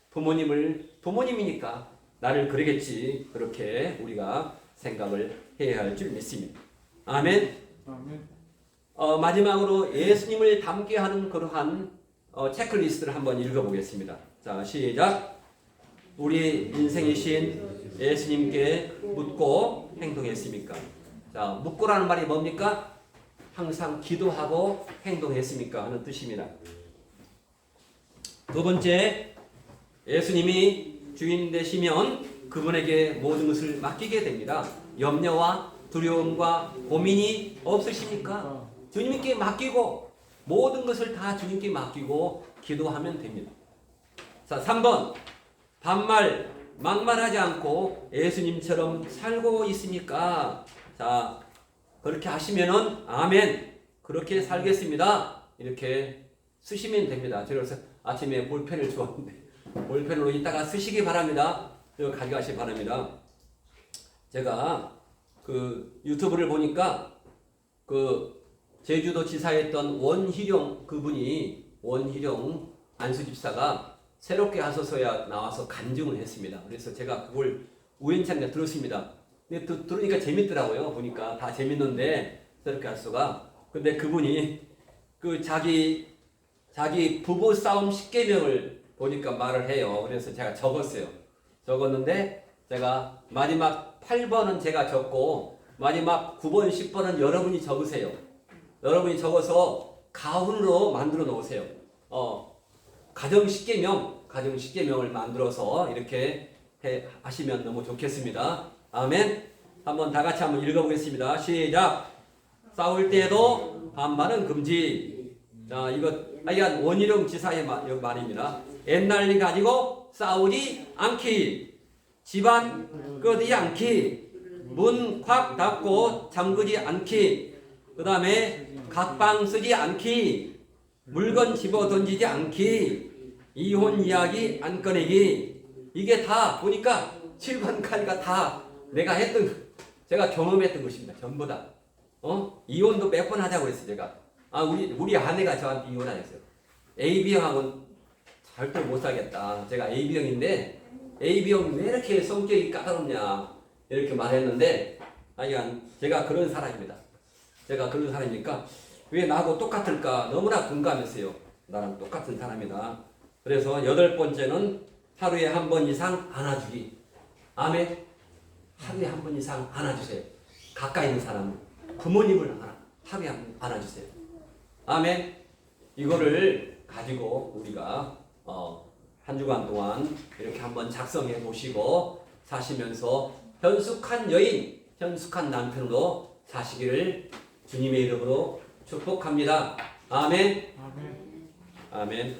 부모님이니까 나를 그러겠지. 그렇게 우리가 생각을 해야 할 줄 믿습니다. 아멘. 아멘. 마지막으로 예수님을 닮게 하는 그러한 체크리스트를 한번 읽어보겠습니다. 자, 시작. 우리 인생이신 예수님께 묻고 행동했습니까? 자, 묻고라는 말이 뭡니까? 항상 기도하고 행동했습니까? 하는 뜻입니다. 두 번째, 예수님이 주인 되시면 그분에게 모든 것을 맡기게 됩니다. 염려와 두려움과 고민이 없으십니까? 주님께 맡기고 모든 것을 다 주님께 맡기고 기도하면 됩니다. 자, 3번. 반말, 막말하지 않고 예수님처럼 살고 있습니까? 자, 그렇게 하시면은 아멘. 그렇게 살겠습니다. 이렇게 쓰시면 됩니다. 그래서 아침에 볼펜을 주었는데 볼펜으로 이따가 쓰시기 바랍니다. 이거 가져가시기 바랍니다. 제가 그 유튜브를 보니까 그 제주도 지사였던 원희룡 안수집사가 새롭게 하소서야 나와서 간증을 했습니다. 그래서 제가 그걸 우연찮게 들었습니다. 근데 들으니까 재밌더라고요. 보니까 다 재밌는데 새롭게 하소서가. 근데 그분이 그 자기 부부 싸움 10계명을 보니까 말을 해요. 그래서 제가 적었는데 제가 마지막 8번은 제가 적고 마지막 9번, 10번은 여러분이 적으세요. 여러분이 적어서 가훈으로 만들어 놓으세요. 가정 10계명을 만들어서 이렇게 하시면 너무 좋겠습니다. 아멘. 한번 다 같이 한번 읽어보겠습니다. 시작. 싸울 때에도 반말은 금지. 자, 이건 원희룡 지사의 말입니다. 옛날리 가지고 싸우지 않기, 집안 끄지 않기, 문 콱 닫고 잠그지 않기, 그 다음에 각방 쓰지 않기, 물건 집어 던지지 않기, 이혼 이야기 안 꺼내기. 이게 다 보니까 7번까지가 다 제가 경험했던 것입니다. 전부 다. 이혼도 몇 번 하자고 했어요. 제가. 우리 아내가 저한테 이혼하셨어요. AB형하고는 절대 못 살겠다. 제가 AB형인데 AB형이 왜 이렇게 성격이 까다롭냐 이렇게 말했는데 제가 그런 사람입니다. 제가 그런 사람이니까 왜 나하고 똑같을까 너무나 공감했어요. 나랑 똑같은 사람이다. 그래서 8번째는 하루에 한 번 이상 안아주기. 아멘. 하루에 한 번 이상 안아주세요. 가까이 있는 사람, 부모님을 하루에 한 번 안아주세요. 아멘. 이거를 가지고 우리가 한 주간 동안 이렇게 한번 작성해 보시고 사시면서 현숙한 여인, 현숙한 남편으로 사시기를 주님의 이름으로 축복합니다. 아멘. 아멘. 아멘.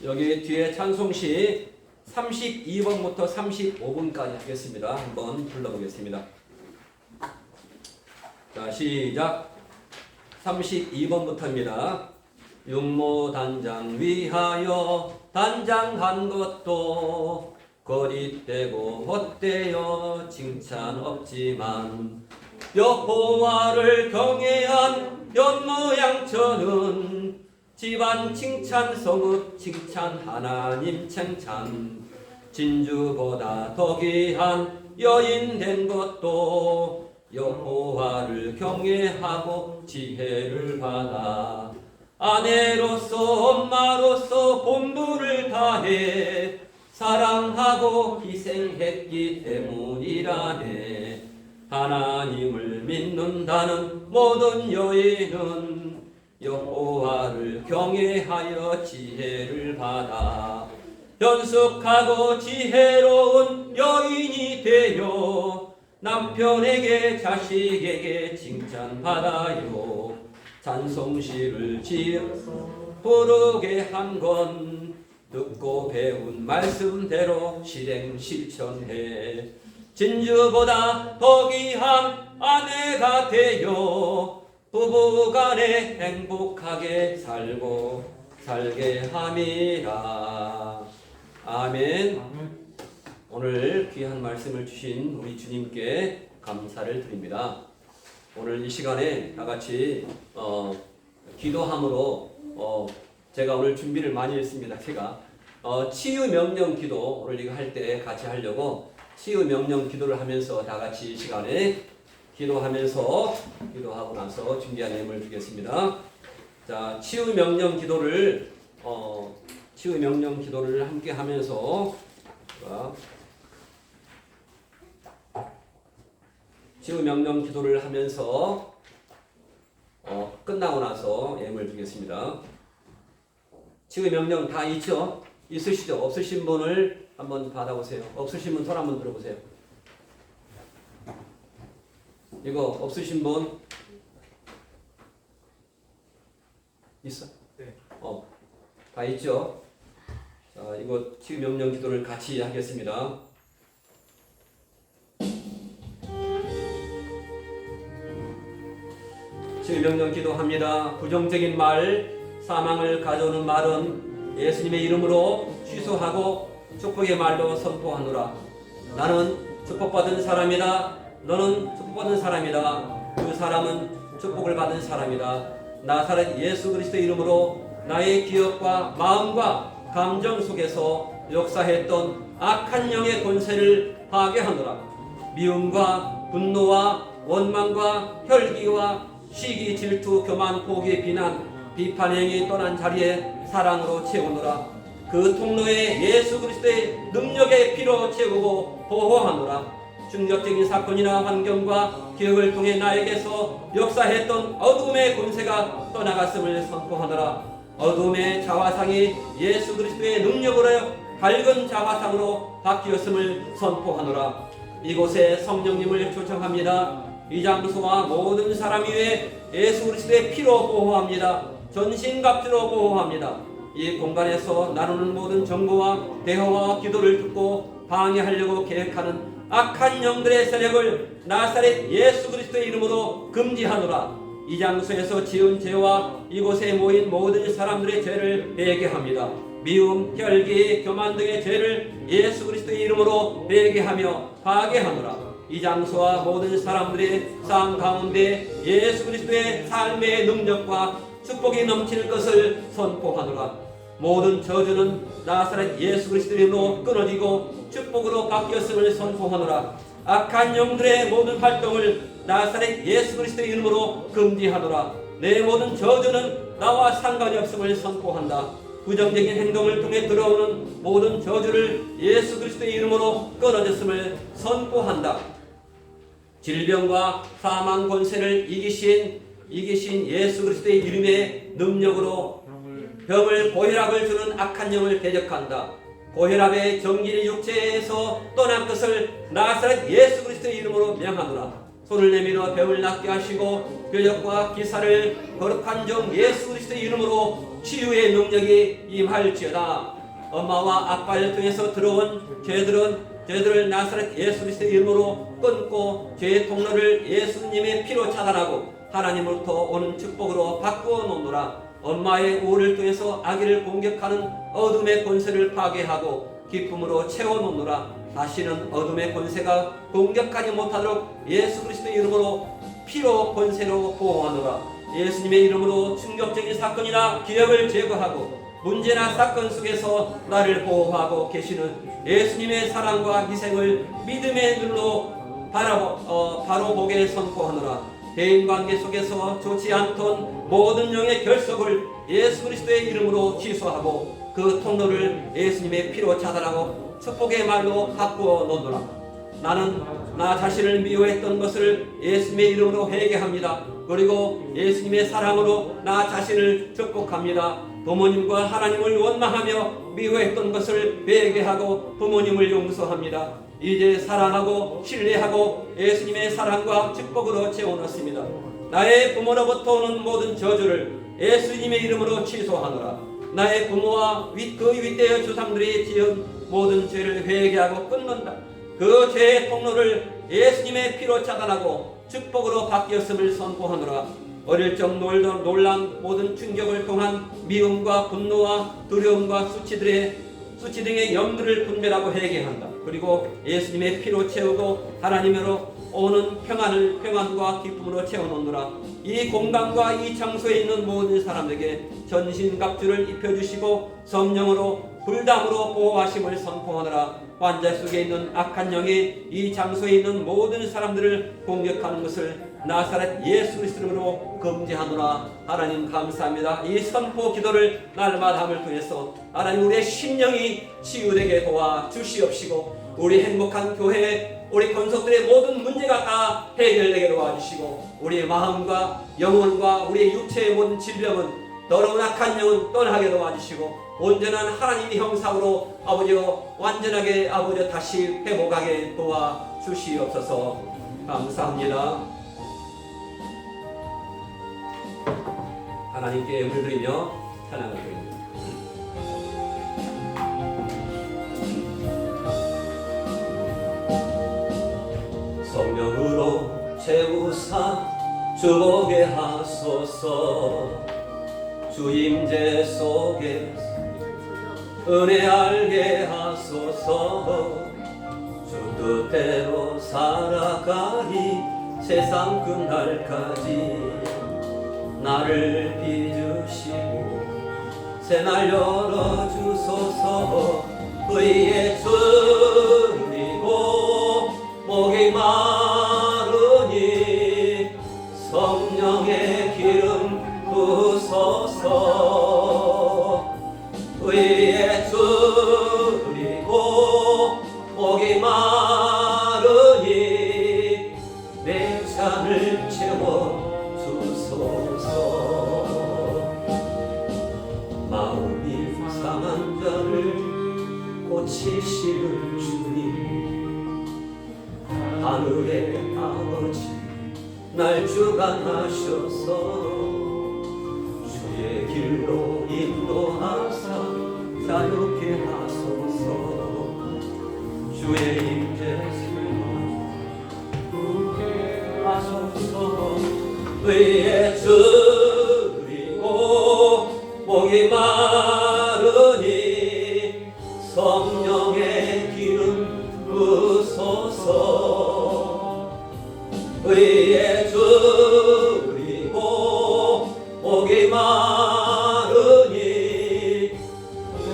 여기 뒤에 찬송시 32번부터 35번까지 하겠습니다. 한번 불러보겠습니다. 자, 시작. 32번부터입니다. 육모 단장 위하여 단장한 것도 거짓되고 헛되어 칭찬 없지만 여호와를 경외한 연모양처는 집안 칭찬 성읍 칭찬 하나님 칭찬 진주보다 더 귀한 여인 된 것도 여호와를 경외하고 지혜를 받아 아내로서 엄마로서 본분을 다해 사랑하고 희생했기 때문이라네. 하나님을 믿는다는 모든 여인은 여호와를 경외하여 지혜를 받아 현숙하고 지혜로운 여인이 되어 남편에게 자식에게 칭찬받아요. 찬송시를 지어 부르게 한 건 듣고 배운 말씀대로 실행 실천해 진주보다 더 귀한 아내가 되어 부부간에 행복하게 살게 함이라. 아멘. 아멘. 오늘 귀한 말씀을 주신 우리 주님께 감사를 드립니다. 오늘 이 시간에 다 같이 기도함으로 제가 오늘 준비를 많이 했습니다. 제가 치유 명령 기도 오늘 이거 할 때 같이 하려고 치유 명령 기도를 하면서 다 같이 이 시간에 기도하면서 기도하고 나서 준비한 예물을 드리겠습니다. 자, 치유 명령 기도를 함께 하면서 치유 명령 기도를 하면서 끝나고 나서 예물 드리겠습니다. 치유 명령 다 있죠? 있으시죠? 없으신 분을 한번 받아보세요. 없으신 분 손 한번 들어보세요. 이거 없으신 분 있어? 네. 다 있죠? 자, 이거 치유 명령 기도를 같이 하겠습니다. 치유 명령 기도합니다. 부정적인 말, 사망을 가져오는 말은 예수님의 이름으로 취소하고 축복의 말로 선포하노라. 나는 축복받은 사람이다. 너는 축복받은 사람이다. 그 사람은 축복을 받은 사람이다. 나사렛 예수 그리스도의 이름으로 나의 기억과 마음과 감정 속에서 역사했던 악한 영의 권세를 파괴하노라. 미움과 분노와 원망과 혈기와 시기, 질투, 교만, 포기, 비난, 비판 행위 떠난 자리에 사랑으로 채우노라. 그 통로에 예수 그리스도의 능력의 피로 채우고 보호하노라. 충격적인 사건이나 환경과 기억을 통해 나에게서 역사했던 어둠의 권세가 떠나갔음을 선포하노라. 어둠의 자화상이 예수 그리스도의 능력으로 밝은 자화상으로 바뀌었음을 선포하노라. 이곳에 성령님을 초청합니다. 이 장소와 모든 사람 위에 예수 그리스도의 피로 보호합니다. 전신갑주로 보호합니다. 이 공간에서 나누는 모든 정보와 대화와 기도를 듣고 방해하려고 계획하는 악한 영들의 세력을 나사렛 예수 그리스도의 이름으로 금지하노라. 이 장소에서 지은 죄와 이곳에 모인 모든 사람들의 죄를 회개합니다. 미움, 혈기, 교만 등의 죄를 예수 그리스도의 이름으로 회개하며 파괴하노라. 이 장소와 모든 사람들의 삶 가운데 예수 그리스도의 삶의 능력과 축복이 넘칠 것을 선포하노라. 모든 저주는 나사렛 예수 그리스도의 이름으로 끊어지고 축복으로 바뀌었음을 선포하노라. 악한 영들의 모든 활동을 나사렛 예수 그리스도의 이름으로 금지하노라. 내 모든 저주는 나와 상관이 없음을 선포한다. 부정적인 행동을 통해 들어오는 모든 저주를 예수 그리스도의 이름으로 끊어졌음을 선포한다. 질병과 사망 권세를 이기신 예수 그리스도의 이름의 능력으로 병을 고혈압을 주는 악한 영을 대적한다. 고혈압의 정기를 육체에서 떠난 것을 나사렛 예수 그리스도의 이름으로 명하노라. 손을 내밀어 병을 낫게 하시고 표적과 기사를 거룩한 종 예수 그리스도의 이름으로 치유의 능력이 임할지어다. 엄마와 아빠를 통해서 들어온 죄들을 나사렛 예수 그리스도의 이름으로 끊고 죄의 통로를 예수님의 피로 차단하고 하나님으로부터 오는 축복으로 바꾸어 놓노라. 엄마의 우울을 통해서 아기를 공격하는 어둠의 권세를 파괴하고 기쁨으로 채워 놓노라. 다시는 어둠의 권세가 공격하지 못하도록 예수 그리스도의 이름으로 피로 권세로 보호하노라. 예수님의 이름으로 충격적인 사건이나 기억을 제거하고 문제나 사건 속에서 나를 보호하고 계시는 예수님의 사랑과 희생을 믿음의 눈으로 바로 보게 선포하노라. 대인관계 속에서 좋지 않던 모든 영의 결속을 예수 그리스도의 이름으로 취소하고 그 통로를 예수님의 피로 차단하고 축복의 말로 바꾸어 놓노라. 나는 나 자신을 미워했던 것을 예수님의 이름으로 회개합니다. 그리고 예수님의 사랑으로 나 자신을 축복합니다. 부모님과 하나님을 원망하며 미워했던 것을 회개하고 부모님을 용서합니다. 이제 사랑하고 신뢰하고 예수님의 사랑과 축복으로 채워넣습니다. 나의 부모로부터 오는 모든 저주를 예수님의 이름으로 취소하노라. 나의 부모와 그 윗대의 조상들이 지은 모든 죄를 회개하고 끊는다. 그 죄의 통로를 예수님의 피로 차단하고 축복으로 바뀌었음을 선포하노라. 어릴 적 놀란 모든 충격을 통한 미움과 분노와 두려움과 수치 등의 염두를 분별하고 회개한다. 그리고 예수님의 피로 채우고 하나님으로 오는 평안과 기쁨으로 채워놓노라. 이 공간과 이 장소에 있는 모든 사람에게 전신갑주를 입혀주시고 성령으로 불담으로 보호하심을 선포하노라. 환자 속에 있는 악한 영이 이 장소에 있는 모든 사람들을 공격하는 것을 나사렛 예수 그리스도로 금지하노라. 하나님 감사합니다. 이 선포 기도를 날마다 함을 통해서 하나님 우리의 심령이 치유되게 도와주시옵시고 우리 행복한 교회 우리 권속들의 모든 문제가 다 해결되게 도와주시고 우리의 마음과 영혼과 우리의 육체의 모든 질병은 더러운 악한 영은 떠나게 도와주시고 온전한 하나님의 형상으로 아버지여 완전하게 아버지 다시 회복하게 도와주시옵소서. 감사합니다. 하나님께 예물 드리며 찬양을 드립니다. 성령으로 채우사 주보게 하소서. 주 임재 속에 은혜 알게 하소서. 주 뜻대로 살아가리 세상 끝날까지 나를 비주시고 새날 열어주소서. 의에 줄이고 목이 마르니 성령의 기름 부소서. 의에 줄이고 목이 마르니 내 잔을 채워주소서. 마음이 상한 자를 고치시는 주님, 하늘의 아버지 날 주관하셔서 주의 길로 인도하사 자유케 하소서. 주의 임재를 하소서. 의에 줄이고 목이 마르니 성령의 기름 부소서. 의에 줄이고 목이 마르니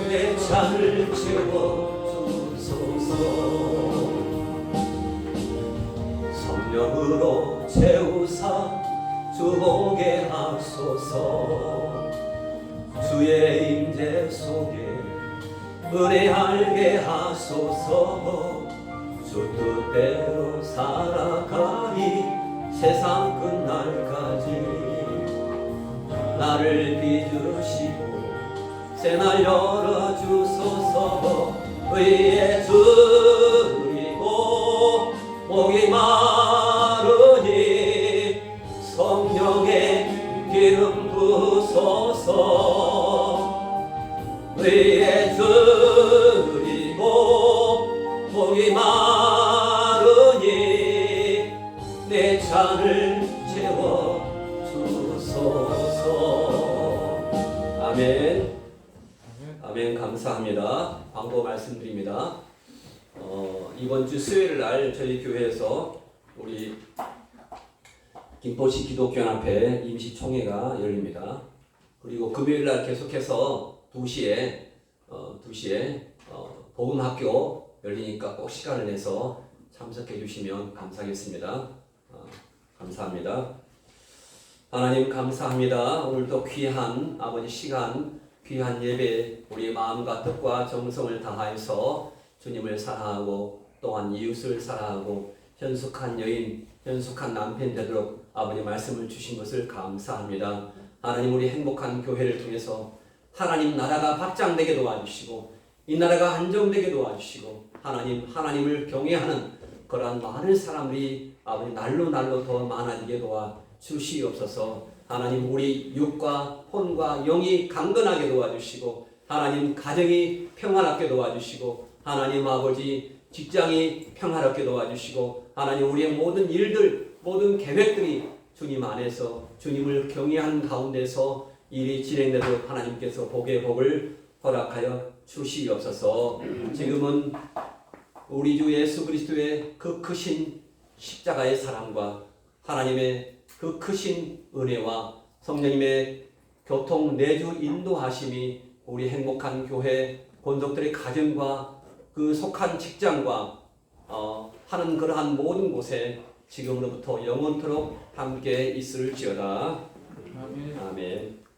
내 잔을 채워주소서. 성령으로 채우사 주보게 하소서. 주의 임재 속에 은혜 알게 하소서. 주 뜻대로 살아가리 세상 끝날까지 나를 비주시고 새날 열어주소서. 의에 줄이고 목이 마르니 성령의 기름 부소서. 의에 줄이고 목이 마르니 내 잔을 채워주소서. 아멘. 아멘. 감사합니다. 광고 말씀드립니다. 이번 주 수요일 날 저희 교회에서 우리 김포시 기독교연합회 임시총회가 열립니다. 그리고 금요일 날 계속해서 2시에 2시에 복음학교 열리니까 꼭 시간을 내서 참석해 주시면 감사하겠습니다. 감사합니다. 하나님 감사합니다. 오늘도 귀한 아버지 시간, 귀한 예배, 우리 마음과 뜻과 정성을 다하여서 주님을 사랑하고 또한 이웃을 사랑하고 현숙한 여인, 현숙한 남편 되도록 아버지 말씀을 주신 것을 감사합니다. 하나님 우리 행복한 교회를 통해서 하나님 나라가 확장되게 도와주시고 이 나라가 안정되게 도와주시고 하나님을 경외하는 그러한 많은 사람들이 아버지 날로 더 많아지게 도와주시옵소서. 하나님 우리 육과 혼과 영이 강건하게 도와주시고 하나님 가정이 평안하게 도와주시고 하나님 아버지 직장이 평화롭게 도와주시고 하나님 우리의 모든 일들 모든 계획들이 주님 안에서 주님을 경외하는 가운데서 일이 진행되도록 하나님께서 복의 복을 허락하여 주시옵소서. 지금은 우리 주 예수 그리스도의 그 크신 십자가의 사랑과 하나님의 그 크신 은혜와 성령님의 교통 내주 인도하심이 우리 행복한 교회 본속들의 가정과 그 속한 직장과 하는 그러한 모든 곳에 지금으로부터 영원토록 함께 있을지어다. 아멘. 아멘.